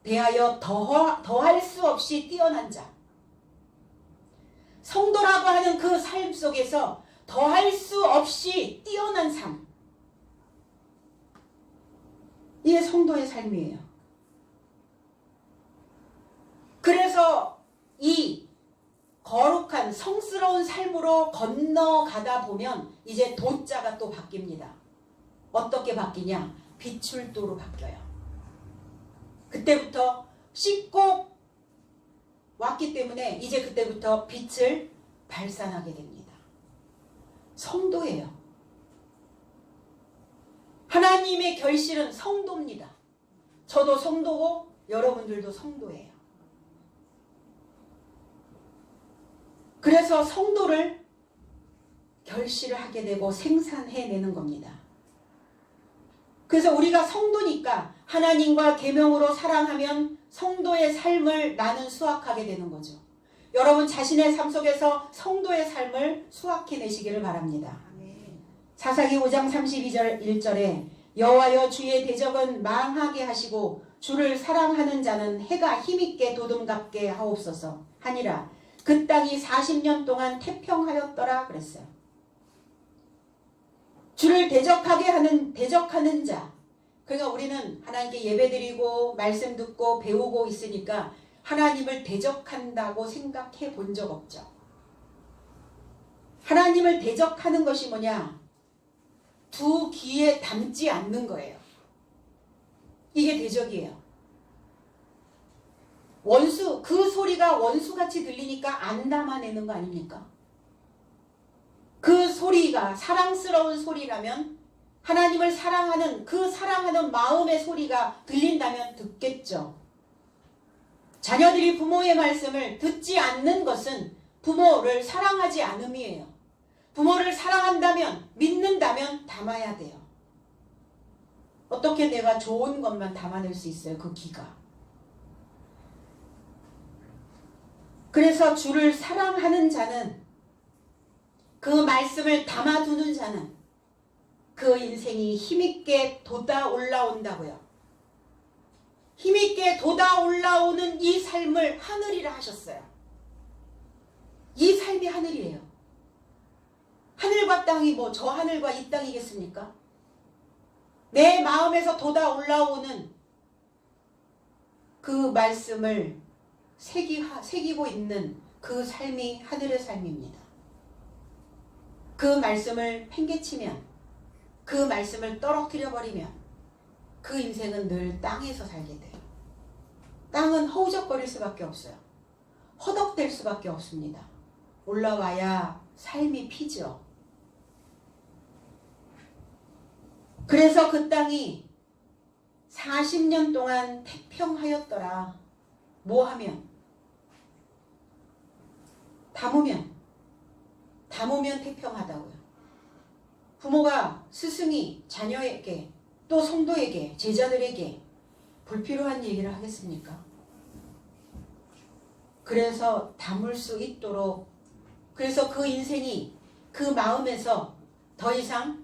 대하여 더할 수 없이 뛰어난 자. 성도라고 하는 그 삶 속에서 더할 수 없이 뛰어난 삶. 이게 성도의 삶이에요. 그래서 이 거룩한 성스러운 삶으로 건너가다 보면 이제 도자가 또 바뀝니다. 어떻게 바뀌냐? 비출도로 바뀌어요. 그때부터 씻고 왔기 때문에 이제 그때부터 빛을 발산하게 됩니다. 성도예요. 하나님의 결실은 성도입니다. 저도 성도고 여러분들도 성도예요. 그래서 성도를 결실을 하게 되고 생산해내는 겁니다. 그래서 우리가 성도니까 하나님과 계명으로 사랑하면 성도의 삶을 나는 수확하게 되는 거죠. 여러분 자신의 삶 속에서 성도의 삶을 수확해내시기를 바랍니다. 사사기 5장 32절 1절에 여호와여 주의 대적은 망하게 하시고 주를 사랑하는 자는 해가 힘있게 도둠갑게 하옵소서 하니라. 그 땅이 40년 동안 태평하였더라 그랬어요. 주를 대적하는 자. 그러니까 우리는 하나님께 예배드리고 말씀 듣고 배우고 있으니까 하나님을 대적한다고 생각해 본 적 없죠. 하나님을 대적하는 것이 뭐냐? 두 귀에 담지 않는 거예요. 이게 대적이에요. 원수, 그 소리가 원수같이 들리니까 안 담아내는 거 아닙니까? 그 소리가 사랑스러운 소리라면 하나님을 사랑하는 그 사랑하는 마음의 소리가 들린다면 듣겠죠. 자녀들이 부모의 말씀을 듣지 않는 것은 부모를 사랑하지 않음이에요. 부모를 사랑한다면 믿는다면 담아야 돼요. 어떻게 내가 좋은 것만 담아낼 수 있어요? 그 귀가. 그래서 주를 사랑하는 자는 그 말씀을 담아두는 자는 그 인생이 힘있게 돋아 올라온다고요. 힘있게 돋아 올라오는 이 삶을 하늘이라 하셨어요. 이 삶이 하늘이에요. 하늘과 땅이 뭐 저 하늘과 이 땅이겠습니까? 내 마음에서 돋아 올라오는 그 말씀을 새기고 있는 그 삶이 하늘의 삶입니다. 그 말씀을 팽개치면, 그 말씀을 떨어뜨려 버리면 그 인생은 늘 땅에서 살게 돼요. 땅은 허우적거릴 수밖에 없어요. 허덕될 수밖에 없습니다. 올라와야 삶이 피죠. 그래서 그 땅이 40년 동안 태평하였더라. 뭐 하면? 담으면 태평하다고요. 부모가 스승이 자녀에게 또 성도에게 제자들에게 불필요한 얘기를 하겠습니까? 그래서 담을 수 있도록, 그래서 그 인생이 그 마음에서 더 이상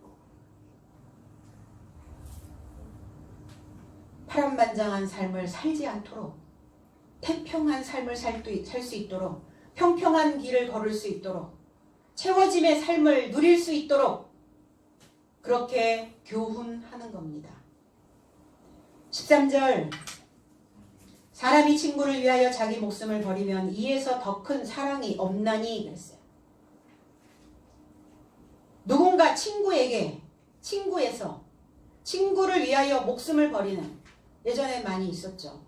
파란만장한 삶을 살지 않도록, 태평한 삶을 살 수 있도록, 평평한 길을 걸을 수 있도록, 채워짐의 삶을 누릴 수 있도록 그렇게 교훈하는 겁니다. 13절 사람이 친구를 위하여 자기 목숨을 버리면 이에서 더 큰 사랑이 없나니 그랬어요. 누군가 친구를 위하여 목숨을 버리는, 예전에 많이 있었죠.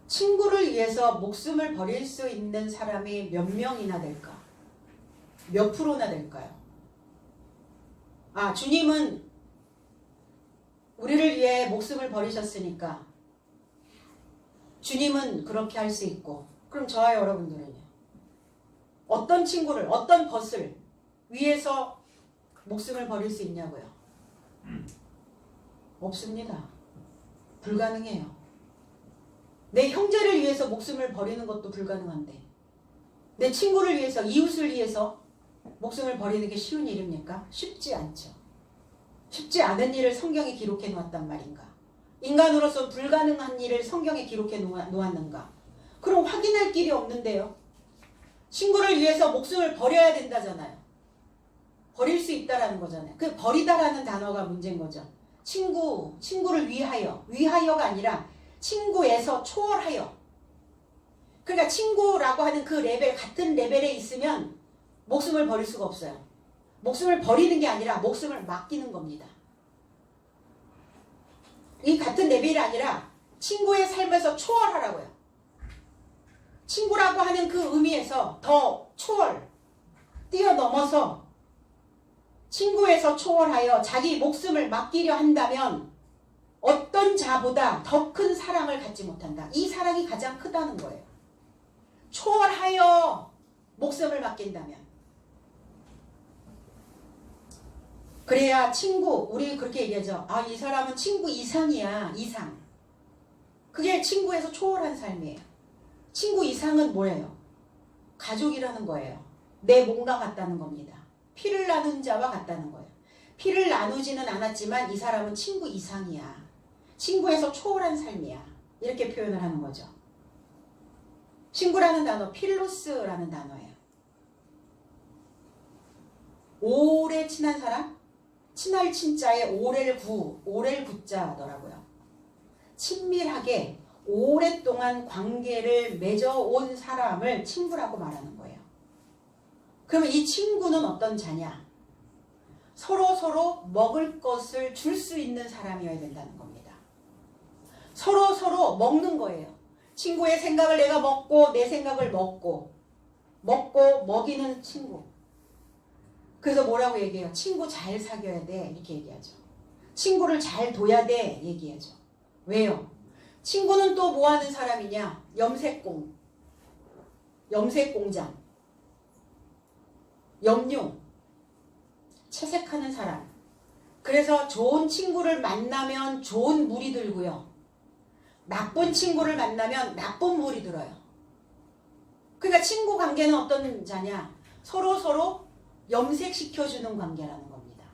친구를 위해서 목숨을 버릴 수 있는 사람이 몇 명이나 될까? 몇 프로나 될까요? 주님은 우리를 위해 목숨을 버리셨으니까 주님은 그렇게 할 수 있고, 그럼 저와 여러분들은요? 어떤 친구를, 어떤 벗을 위해서 목숨을 버릴 수 있냐고요? 없습니다. 불가능해요. 내 형제를 위해서 목숨을 버리는 것도 불가능한데 내 친구를 위해서, 이웃을 위해서 목숨을 버리는 게 쉬운 일입니까? 쉽지 않죠. 쉽지 않은 일을 성경에 기록해 놓았단 말인가? 인간으로서 불가능한 일을 성경에 기록해 놓았는가? 그럼 확인할 길이 없는데요. 친구를 위해서 목숨을 버려야 된다잖아요. 버릴 수 있다라는 거잖아요. 그 버리다라는 단어가 문제인 거죠. 친구를 위하여가 아니라 친구에서 초월하여. 그러니까 친구라고 하는 그 레벨, 같은 레벨에 있으면 목숨을 버릴 수가 없어요. 목숨을 버리는 게 아니라 목숨을 맡기는 겁니다. 이 같은 레벨이 아니라 친구의 삶에서 초월하라고요. 친구라고 하는 그 의미에서 더 초월, 뛰어넘어서 친구에서 초월하여 자기 목숨을 맡기려 한다면 어떤 자보다 더 큰 사랑을 갖지 못한다. 이 사랑이 가장 크다는 거예요. 초월하여 목숨을 맡긴다면. 그래야 친구, 우리 그렇게 얘기하죠. 아, 이 사람은 친구 이상이야. 이상. 그게 친구에서 초월한 삶이에요. 친구 이상은 뭐예요? 가족이라는 거예요. 내 몸과 같다는 겁니다. 피를 나눈 자와 같다는 거예요. 피를 나누지는 않았지만 이 사람은 친구 이상이야. 친구에서 초월한 삶이야. 이렇게 표현을 하는 거죠. 친구라는 단어, 필로스라는 단어예요. 오래 친한 사람? 친할 친자에 오래를 구자더라고요. 친밀하게 오랫동안 관계를 맺어온 사람을 친구라고 말하는 거예요. 그러면 이 친구는 어떤 자냐? 서로 먹을 것을 줄 수 있는 사람이어야 된다는 겁니다. 서로 먹는 거예요. 친구의 생각을 내가 먹고 내 생각을 먹고 먹이는 친구. 그래서 뭐라고 얘기해요? 친구 잘 사귀어야 돼. 이렇게 얘기하죠. 친구를 잘 둬야 돼. 얘기하죠. 왜요? 친구는 또 뭐 하는 사람이냐? 염색공장, 염료, 채색하는 사람. 그래서 좋은 친구를 만나면 좋은 물이 들고요. 나쁜 친구를 만나면 나쁜 물이 들어요. 그러니까 친구 관계는 어떤 자냐? 서로 염색시켜주는 관계라는 겁니다.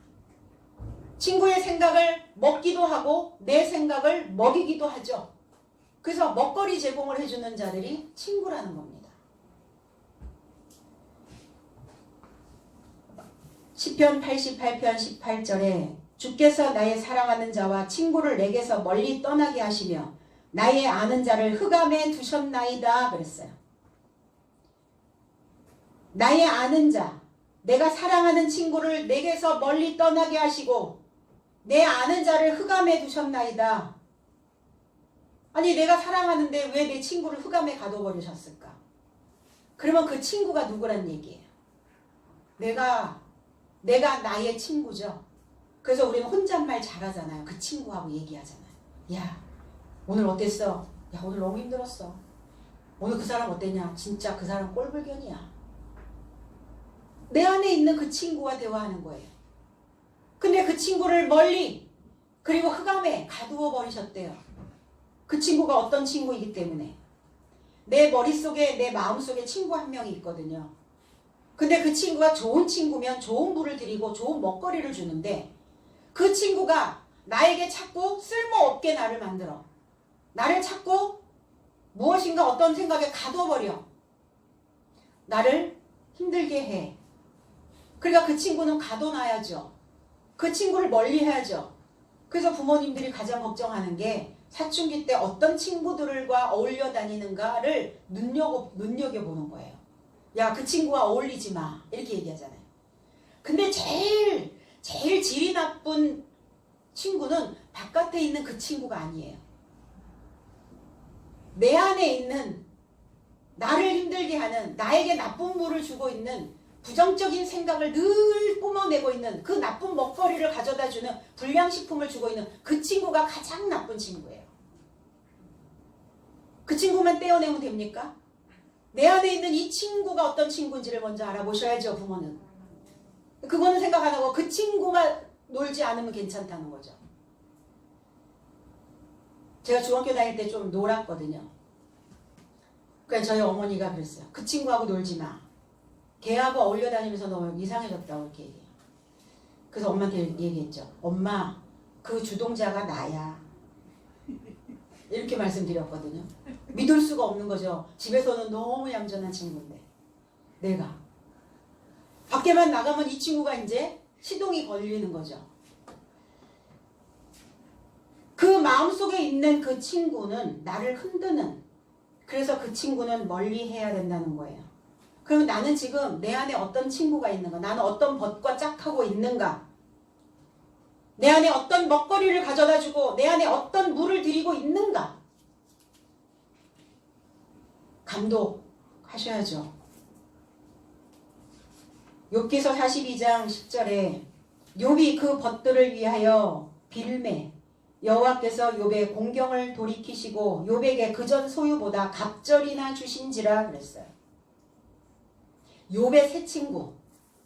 친구의 생각을 먹기도 하고 내 생각을 먹이기도 하죠. 그래서 먹거리 제공을 해주는 자들이 친구라는 겁니다. 시편 88편 18절에 주께서 나의 사랑하는 자와 친구를 내게서 멀리 떠나게 하시며 나의 아는 자를 흑암에 두셨나이다 그랬어요. 나의 아는 자, 내가 사랑하는 친구를 내게서 멀리 떠나게 하시고 내 아는 자를 흑암에 두셨나이다. 아니 내가 사랑하는데 왜 내 친구를 흑암에 가둬버리셨을까? 그러면 그 친구가 누구란 얘기예요? 내가 나의 친구죠. 그래서 우리는 혼잣말 잘하잖아요. 그 친구하고 얘기하잖아요. 야 오늘 어땠어? 야 오늘 너무 힘들었어. 오늘 그 사람 어땠냐? 진짜 그 사람 꼴불견이야. 내 안에 있는 그 친구와 대화하는 거예요. 근데 그 친구를 멀리 그리고 흑암에 가두어 버리셨대요. 그 친구가 어떤 친구이기 때문에 내 머릿속에 내 마음속에 친구 한 명이 있거든요. 근데 그 친구가 좋은 친구면 좋은 물을 드리고 좋은 먹거리를 주는데 그 친구가 나에게 자꾸 쓸모없게 나를 만들어. 나를 자꾸 무엇인가 어떤 생각에 가둬버려. 나를 힘들게 해. 그러니까 그 친구는 가둬놔야죠. 그 친구를 멀리 해야죠. 그래서 부모님들이 가장 걱정하는 게 사춘기 때 어떤 친구들과 어울려 다니는가를 눈여겨보는 거예요. 야, 그 친구와 어울리지 마. 이렇게 얘기하잖아요. 근데 제일 질이 나쁜 친구는 바깥에 있는 그 친구가 아니에요. 내 안에 있는 나를 힘들게 하는 나에게 나쁜 물을 주고 있는 부정적인 생각을 늘 뿜어내고 있는 그 나쁜 먹거리를 가져다주는 불량식품을 주고 있는 그 친구가 가장 나쁜 친구예요. 그 친구만 떼어내면 됩니까? 내 안에 있는 이 친구가 어떤 친구인지를 먼저 알아보셔야죠. 부모는. 그거는 생각 안 하고 그 친구가 놀지 않으면 괜찮다는 거죠. 제가 중학교 다닐 때 좀 놀았거든요. 그러니까 저희 어머니가 그랬어요. 그 친구하고 놀지 마. 걔하고 어울려 다니면서 너 이상해졌다고 이렇게 얘기해요. 그래서 엄마한테 얘기했죠. 엄마, 그 주동자가 나야. 이렇게 말씀드렸거든요. 믿을 수가 없는 거죠. 집에서는 너무 얌전한 친구인데 내가 밖에만 나가면 이 친구가 이제 시동이 걸리는 거죠. 그 마음속에 있는 그 친구는 나를 흔드는, 그래서 그 친구는 멀리 해야 된다는 거예요. 그러면 나는 지금 내 안에 어떤 친구가 있는가? 나는 어떤 벗과 짝하고 있는가? 내 안에 어떤 먹거리를 가져다 주고 내 안에 어떤 물을 드리고 있는가? 감독하셔야죠. 욥기서 42장 10절에 욥이 그 벗들을 위하여 빌매 여호와께서 욥의 공경을 돌이키시고 욥에게 그전 소유보다 갑절이나 주신지라 그랬어요. 욥의 새 친구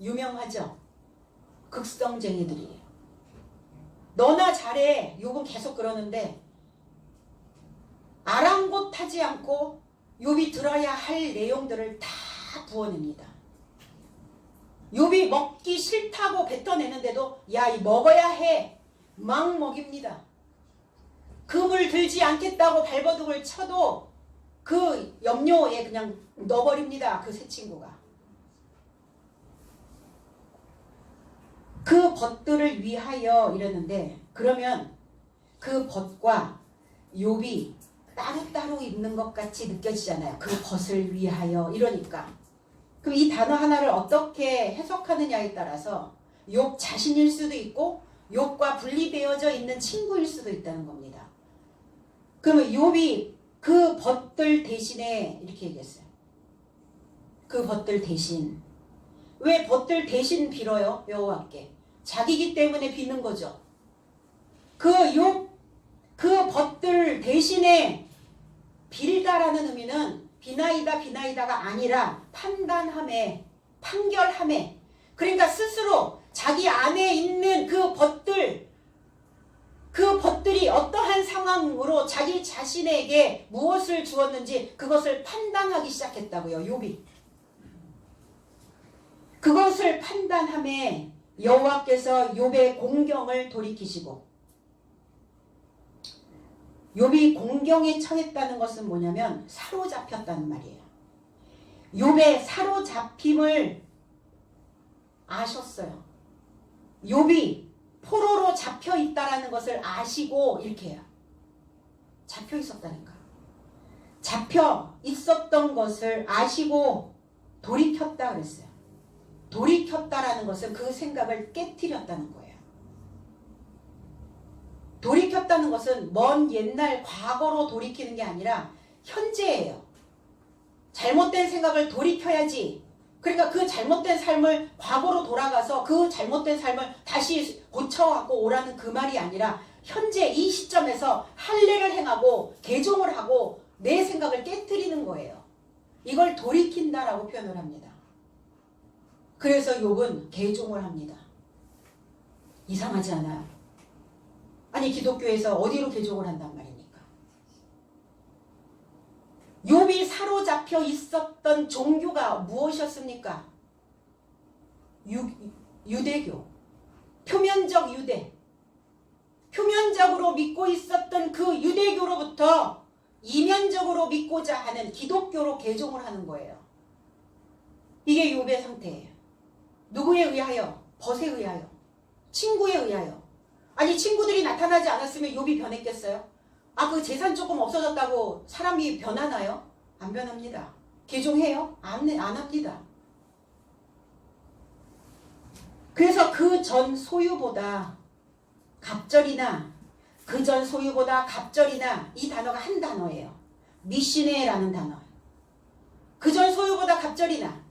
유명하죠. 극성쟁이들이에요. 너나 잘해. 욥은 계속 그러는데 아랑곳하지 않고 욥이 들어야 할 내용들을 다 부어냅니다. 욥이 먹기 싫다고 뱉어내는데도 야, 이 먹어야 해. 막 먹입니다. 금을 들지 않겠다고 발버둥을 쳐도 그 염료에 그냥 넣어버립니다. 그 새 친구가. 그 벗들을 위하여 이랬는데, 그러면 그 벗과 욥이 따로따로 있는 것 같이 느껴지잖아요. 그 벗을 위하여 이러니까. 그럼 이 단어 하나를 어떻게 해석하느냐에 따라서 욥 자신일 수도 있고 욥과 분리되어져 있는 친구일 수도 있다는 겁니다. 그러면 욥이 그 벗들 대신에 이렇게 얘기했어요. 그 벗들 대신. 왜 벗들 대신 빌어요? 여호와께. 자기기 때문에 비는 거죠. 그 벗들 대신에 빌다라는 의미는 비나이다가 아니라 판단함에, 판결함에. 그러니까 스스로 자기 안에 있는 그 벗들이 어떠한 상황으로 자기 자신에게 무엇을 주었는지 그것을 판단하기 시작했다고요. 욥이. 그것을 판단함에 여호와께서 욥의 공경을 돌이키시고, 욥이 공경에 처했다는 것은 뭐냐면 사로잡혔다는 말이에요. 욥의 사로잡힘을 아셨어요. 욥이 포로로 잡혀 있다라는 것을 아시고 이렇게 해요. 잡혀 있었다니까. 잡혀 있었던 것을 아시고 돌이켰다 그랬어요. 돌이켰다라는 것은 그 생각을 깨트렸다는 거예요. 돌이켰다는 것은 먼 옛날 과거로 돌이키는 게 아니라 현재예요. 잘못된 생각을 돌이켜야지. 그러니까 그 잘못된 삶을 과거로 돌아가서 그 잘못된 삶을 다시 고쳐갖고 오라는 그 말이 아니라 현재 이 시점에서 할례를 행하고 개종을 하고 내 생각을 깨트리는 거예요. 이걸 돌이킨다라고 표현을 합니다. 그래서 욥은 개종을 합니다. 이상하지 않아요? 아니 기독교에서 어디로 개종을 한단 말입니까? 욥이 사로잡혀 있었던 종교가 무엇이었습니까? 유대교. 표면적 유대. 표면적으로 믿고 있었던 그 유대교로부터 이면적으로 믿고자 하는 기독교로 개종을 하는 거예요. 이게 욥의 상태예요. 누구에 의하여? 벗에 의하여. 친구에 의하여. 아니 친구들이 나타나지 않았으면 욥이 변했겠어요? 아, 그 재산 조금 없어졌다고 사람이 변하나요? 안 변합니다. 개종해요? 안 합니다. 그래서 그 전 소유보다 갑절이나 그 전 소유보다 갑절이나 이 단어가 한 단어예요. 미시네라는 단어. 그 전 소유보다 갑절이나.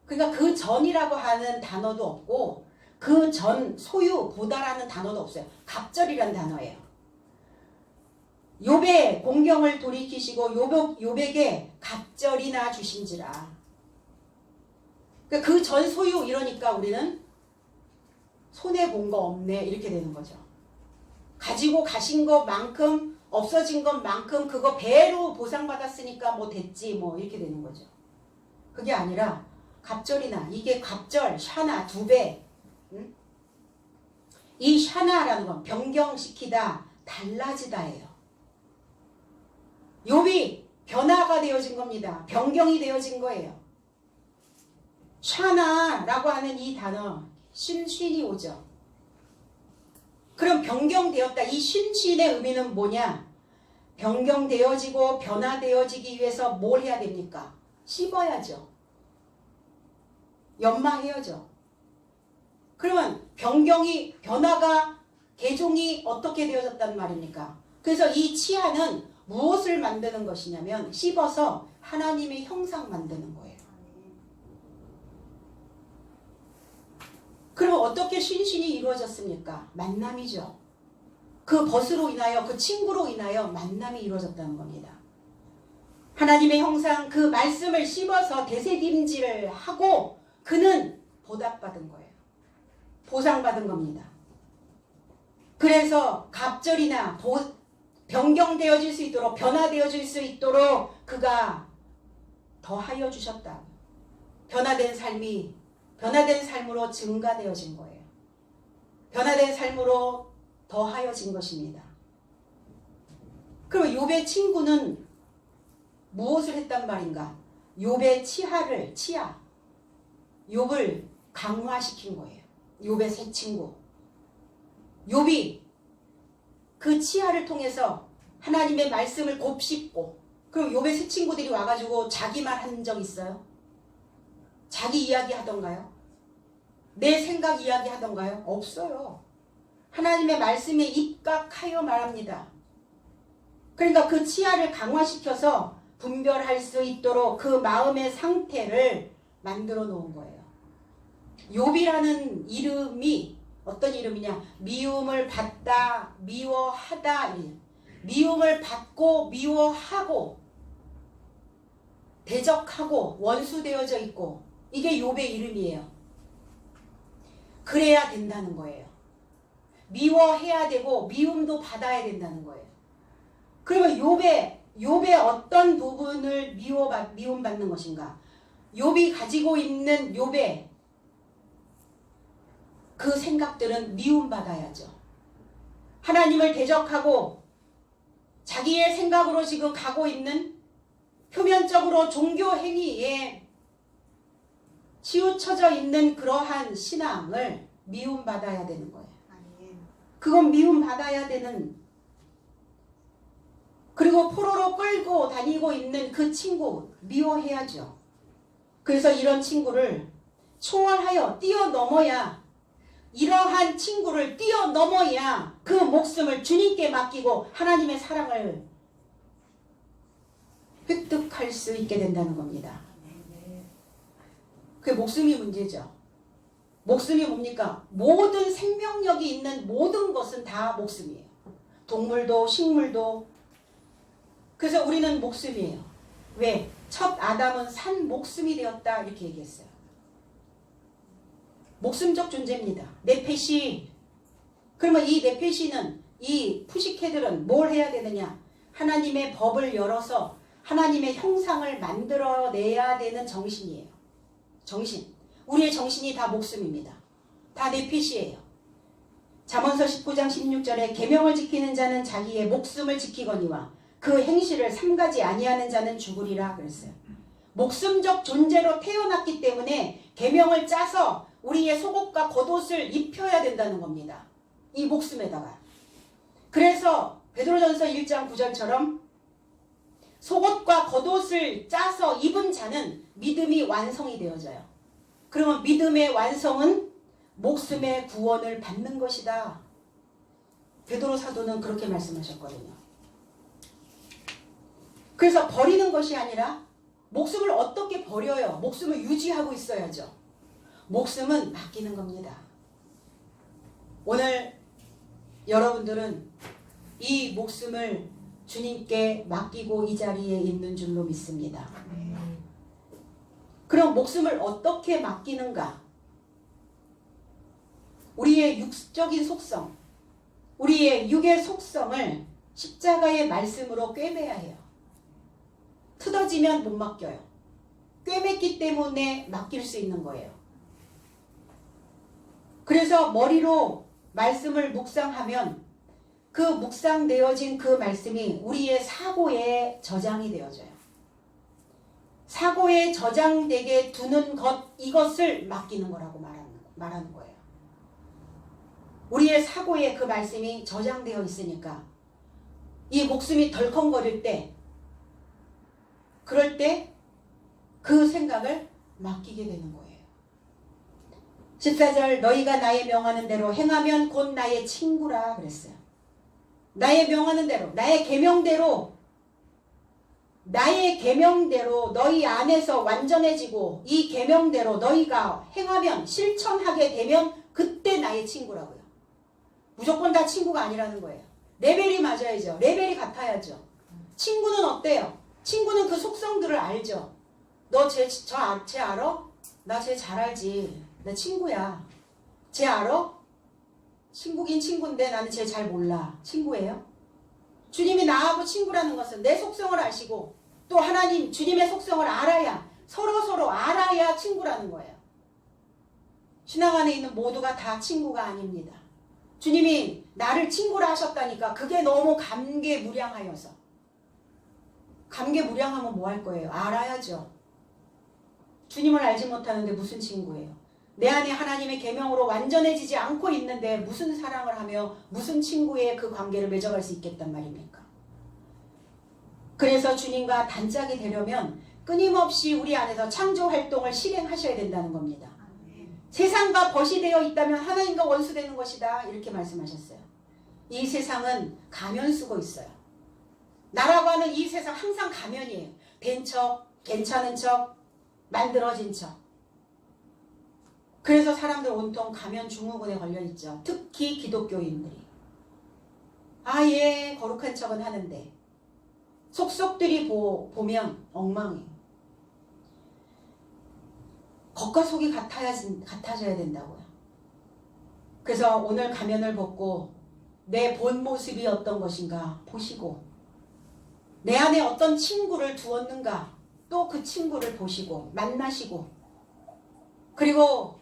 그러니까 그 전이라고 하는 단어도 없고 그 전 소유보다라는 단어도 없어요. 갑절이라는 단어예요. 욥의 공경을 돌이키시고 욥에게 갑절이나 주신지라. 그러니까 그 전 소유 이러니까 우리는 손해본 거 없네 이렇게 되는 거죠. 가지고 가신 것만큼 없어진 것만큼 그거 배로 보상받았으니까 뭐 됐지 뭐 이렇게 되는 거죠. 그게 아니라 갑절이나 이게 갑절 샤나 2배 이 샤나라는 건 변경시키다, 달라지다예요. 욥이 변화가 되어진 겁니다. 변경이 되어진 거예요. 샤나라고 하는 이 단어 신이 오죠. 그럼 변경되었다. 이 신의 의미는 뭐냐? 변경되어지고 변화되어지기 위해서 뭘 해야 됩니까? 씹어야죠. 연마해야죠. 그러면 변화가 개종이 어떻게 되어졌단 말입니까? 그래서 이 치아는 무엇을 만드는 것이냐면 씹어서 하나님의 형상 만드는 거예요. 그럼 어떻게 신이 이루어졌습니까? 만남이죠. 그 벗으로 인하여, 그 친구로 인하여 만남이 이루어졌다는 겁니다. 하나님의 형상, 그 말씀을 씹어서 되새김질을 하고 그는 보답받은 거예요. 보상받은 겁니다. 그래서 갑절이나 변경되어질 수 있도록, 변화되어질 수 있도록 그가 더하여 주셨다. 변화된 삶으로 증가되어진 거예요. 변화된 삶으로 더하여진 것입니다. 그럼 욥의 친구는 무엇을 했단 말인가? 욥의 욥을 강화시킨 거예요. 욥의 새 친구. 욥이 그 치아를 통해서 하나님의 말씀을 곱씹고, 그럼 욥의 새 친구들이 와가지고 자기 말 한 적 있어요? 자기 이야기 하던가요? 내 생각 이야기 하던가요? 없어요. 하나님의 말씀에 입각하여 말합니다. 그러니까 그 치아를 강화시켜서 분별할 수 있도록 그 마음의 상태를 만들어 놓은 거예요. 욥이라는 이름이 어떤 이름이냐? 미움을 받다, 미워하다. 미움을 받고 미워하고 대적하고 원수되어져 있고, 이게 욥의 이름이에요. 그래야 된다는 거예요. 미워해야 되고 미움도 받아야 된다는 거예요. 그러면 욥의 어떤 부분을 미움받는 것인가? 욥이 가지고 있는 욥의 그 생각들은 미움받아야죠. 하나님을 대적하고 자기의 생각으로 지금 가고 있는 표면적으로 종교 행위에 치우쳐져 있는 그러한 신앙을 미움받아야 되는 거예요. 그건 미움받아야 되는, 그리고 포로로 끌고 다니고 있는 그 친구 미워해야죠. 그래서 이런 친구를 초월하여 뛰어넘어야, 이러한 친구를 뛰어넘어야 그 목숨을 주님께 맡기고 하나님의 사랑을 획득할 수 있게 된다는 겁니다. 그게 목숨이 문제죠. 목숨이 뭡니까? 모든 생명력이 있는 모든 것은 다 목숨이에요. 동물도 식물도. 그래서 우리는 목숨이에요. 왜? 첫 아담은 산 목숨이 되었다 이렇게 얘기했어요. 목숨적 존재입니다. 네페시. 그러면 이 네페시는, 이 푸시케들은 뭘 해야 되느냐? 하나님의 법을 열어서 하나님의 형상을 만들어내야 되는 정신이에요. 정신. 우리의 정신이 다 목숨입니다. 다 네피시예요. 잠언서 19장 16절에 계명을 지키는 자는 자기의 목숨을 지키거니와 그 행실을 삼가지 아니하는 자는 죽으리라 그랬어요. 목숨적 존재로 태어났기 때문에 계명을 짜서 우리의 속옷과 겉옷을 입혀야 된다는 겁니다. 이 목숨에다가. 그래서 베드로전서 1장 9절처럼 속옷과 겉옷을 짜서 입은 자는 믿음이 완성이 되어져요. 그러면 믿음의 완성은 목숨의 구원을 받는 것이다. 베드로 사도는 그렇게 말씀하셨거든요. 그래서 버리는 것이 아니라 목숨을 어떻게 버려요? 목숨을 유지하고 있어야죠. 목숨은 맡기는 겁니다. 오늘 여러분들은 이 목숨을 주님께 맡기고 이 자리에 있는 줄로 믿습니다. 그럼 목숨을 어떻게 맡기는가? 우리의 육적인 속성, 우리의 육의 속성을 십자가의 말씀으로 꿰매야 해요. 틀어지면 못 맡겨요. 꿰맸기 때문에 맡길 수 있는 거예요. 그래서 머리로 말씀을 묵상하면 그 묵상되어진 그 말씀이 우리의 사고에 저장이 되어져요. 사고에 저장되게 두는 것, 이것을 맡기는 거라고 말하는 거예요. 우리의 사고에 그 말씀이 저장되어 있으니까 이 목숨이 덜컹거릴 때, 그럴 때 그 생각을 맡기게 되는 거예요. 14절 너희가 나의 명하는 대로 행하면 곧 나의 친구라 그랬어요. 나의 명하는 대로, 나의 계명대로 너희 안에서 완전해지고 이 계명대로 너희가 행하면, 실천하게 되면 그때 나의 친구라고요. 무조건 다 친구가 아니라는 거예요. 레벨이 맞아야죠. 레벨이 같아야죠. 친구는 어때요? 친구는 그 속성들을 알죠. 너 쟤 알아? 나 쟤 잘 알지. 내 친구야. 쟤 알아? 친구긴 친구인데 나는 쟤 잘 몰라. 친구예요? 주님이 나하고 친구라는 것은 내 속성을 아시고 또 하나님 주님의 속성을 알아야, 서로 알아야 친구라는 거예요. 신앙 안에 있는 모두가 다 친구가 아닙니다. 주님이 나를 친구라 하셨다니까 그게 너무 감개무량하여서. 감개무량하면 뭐 할 거예요? 알아야죠. 주님을 알지 못하는데 무슨 친구예요? 내 안에 하나님의 계명으로 완전해지지 않고 있는데 무슨 사랑을 하며 무슨 친구의 그 관계를 맺어갈 수 있겠단 말입니까? 그래서 주님과 단짝이 되려면 끊임없이 우리 안에서 창조 활동을 실행하셔야 된다는 겁니다. 세상과 벗이 되어 있다면 하나님과 원수되는 것이다, 이렇게 말씀하셨어요. 이 세상은 가면 쓰고 있어요. 나라고 하는 이 세상 항상 가면이에요. 된 척, 괜찮은 척, 만들어진 척. 그래서 사람들 온통 가면 증후군에 걸려있죠. 특히 기독교인들이. 예, 거룩한 척은 하는데 속속들이 보면 엉망이에요. 겉과 속이 같아져야 된다고요. 그래서 오늘 가면을 벗고 내 본 모습이 어떤 것인가 보시고, 내 안에 어떤 친구를 두었는가 또 그 친구를 보시고 만나시고, 그리고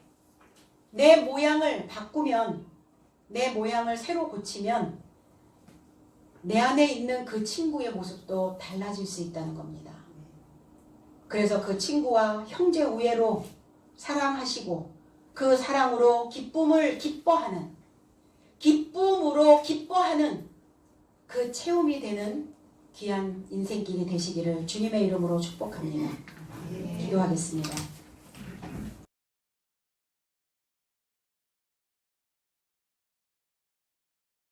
내 모양을 바꾸면, 내 모양을 새로 고치면 내 안에 있는 그 친구의 모습도 달라질 수 있다는 겁니다. 그래서 그 친구와 형제 우애로 사랑하시고 그 사랑으로 기쁨으로 기뻐하는 그 체험이 되는 귀한 인생길이 되시기를 주님의 이름으로 축복합니다. 기도하겠습니다.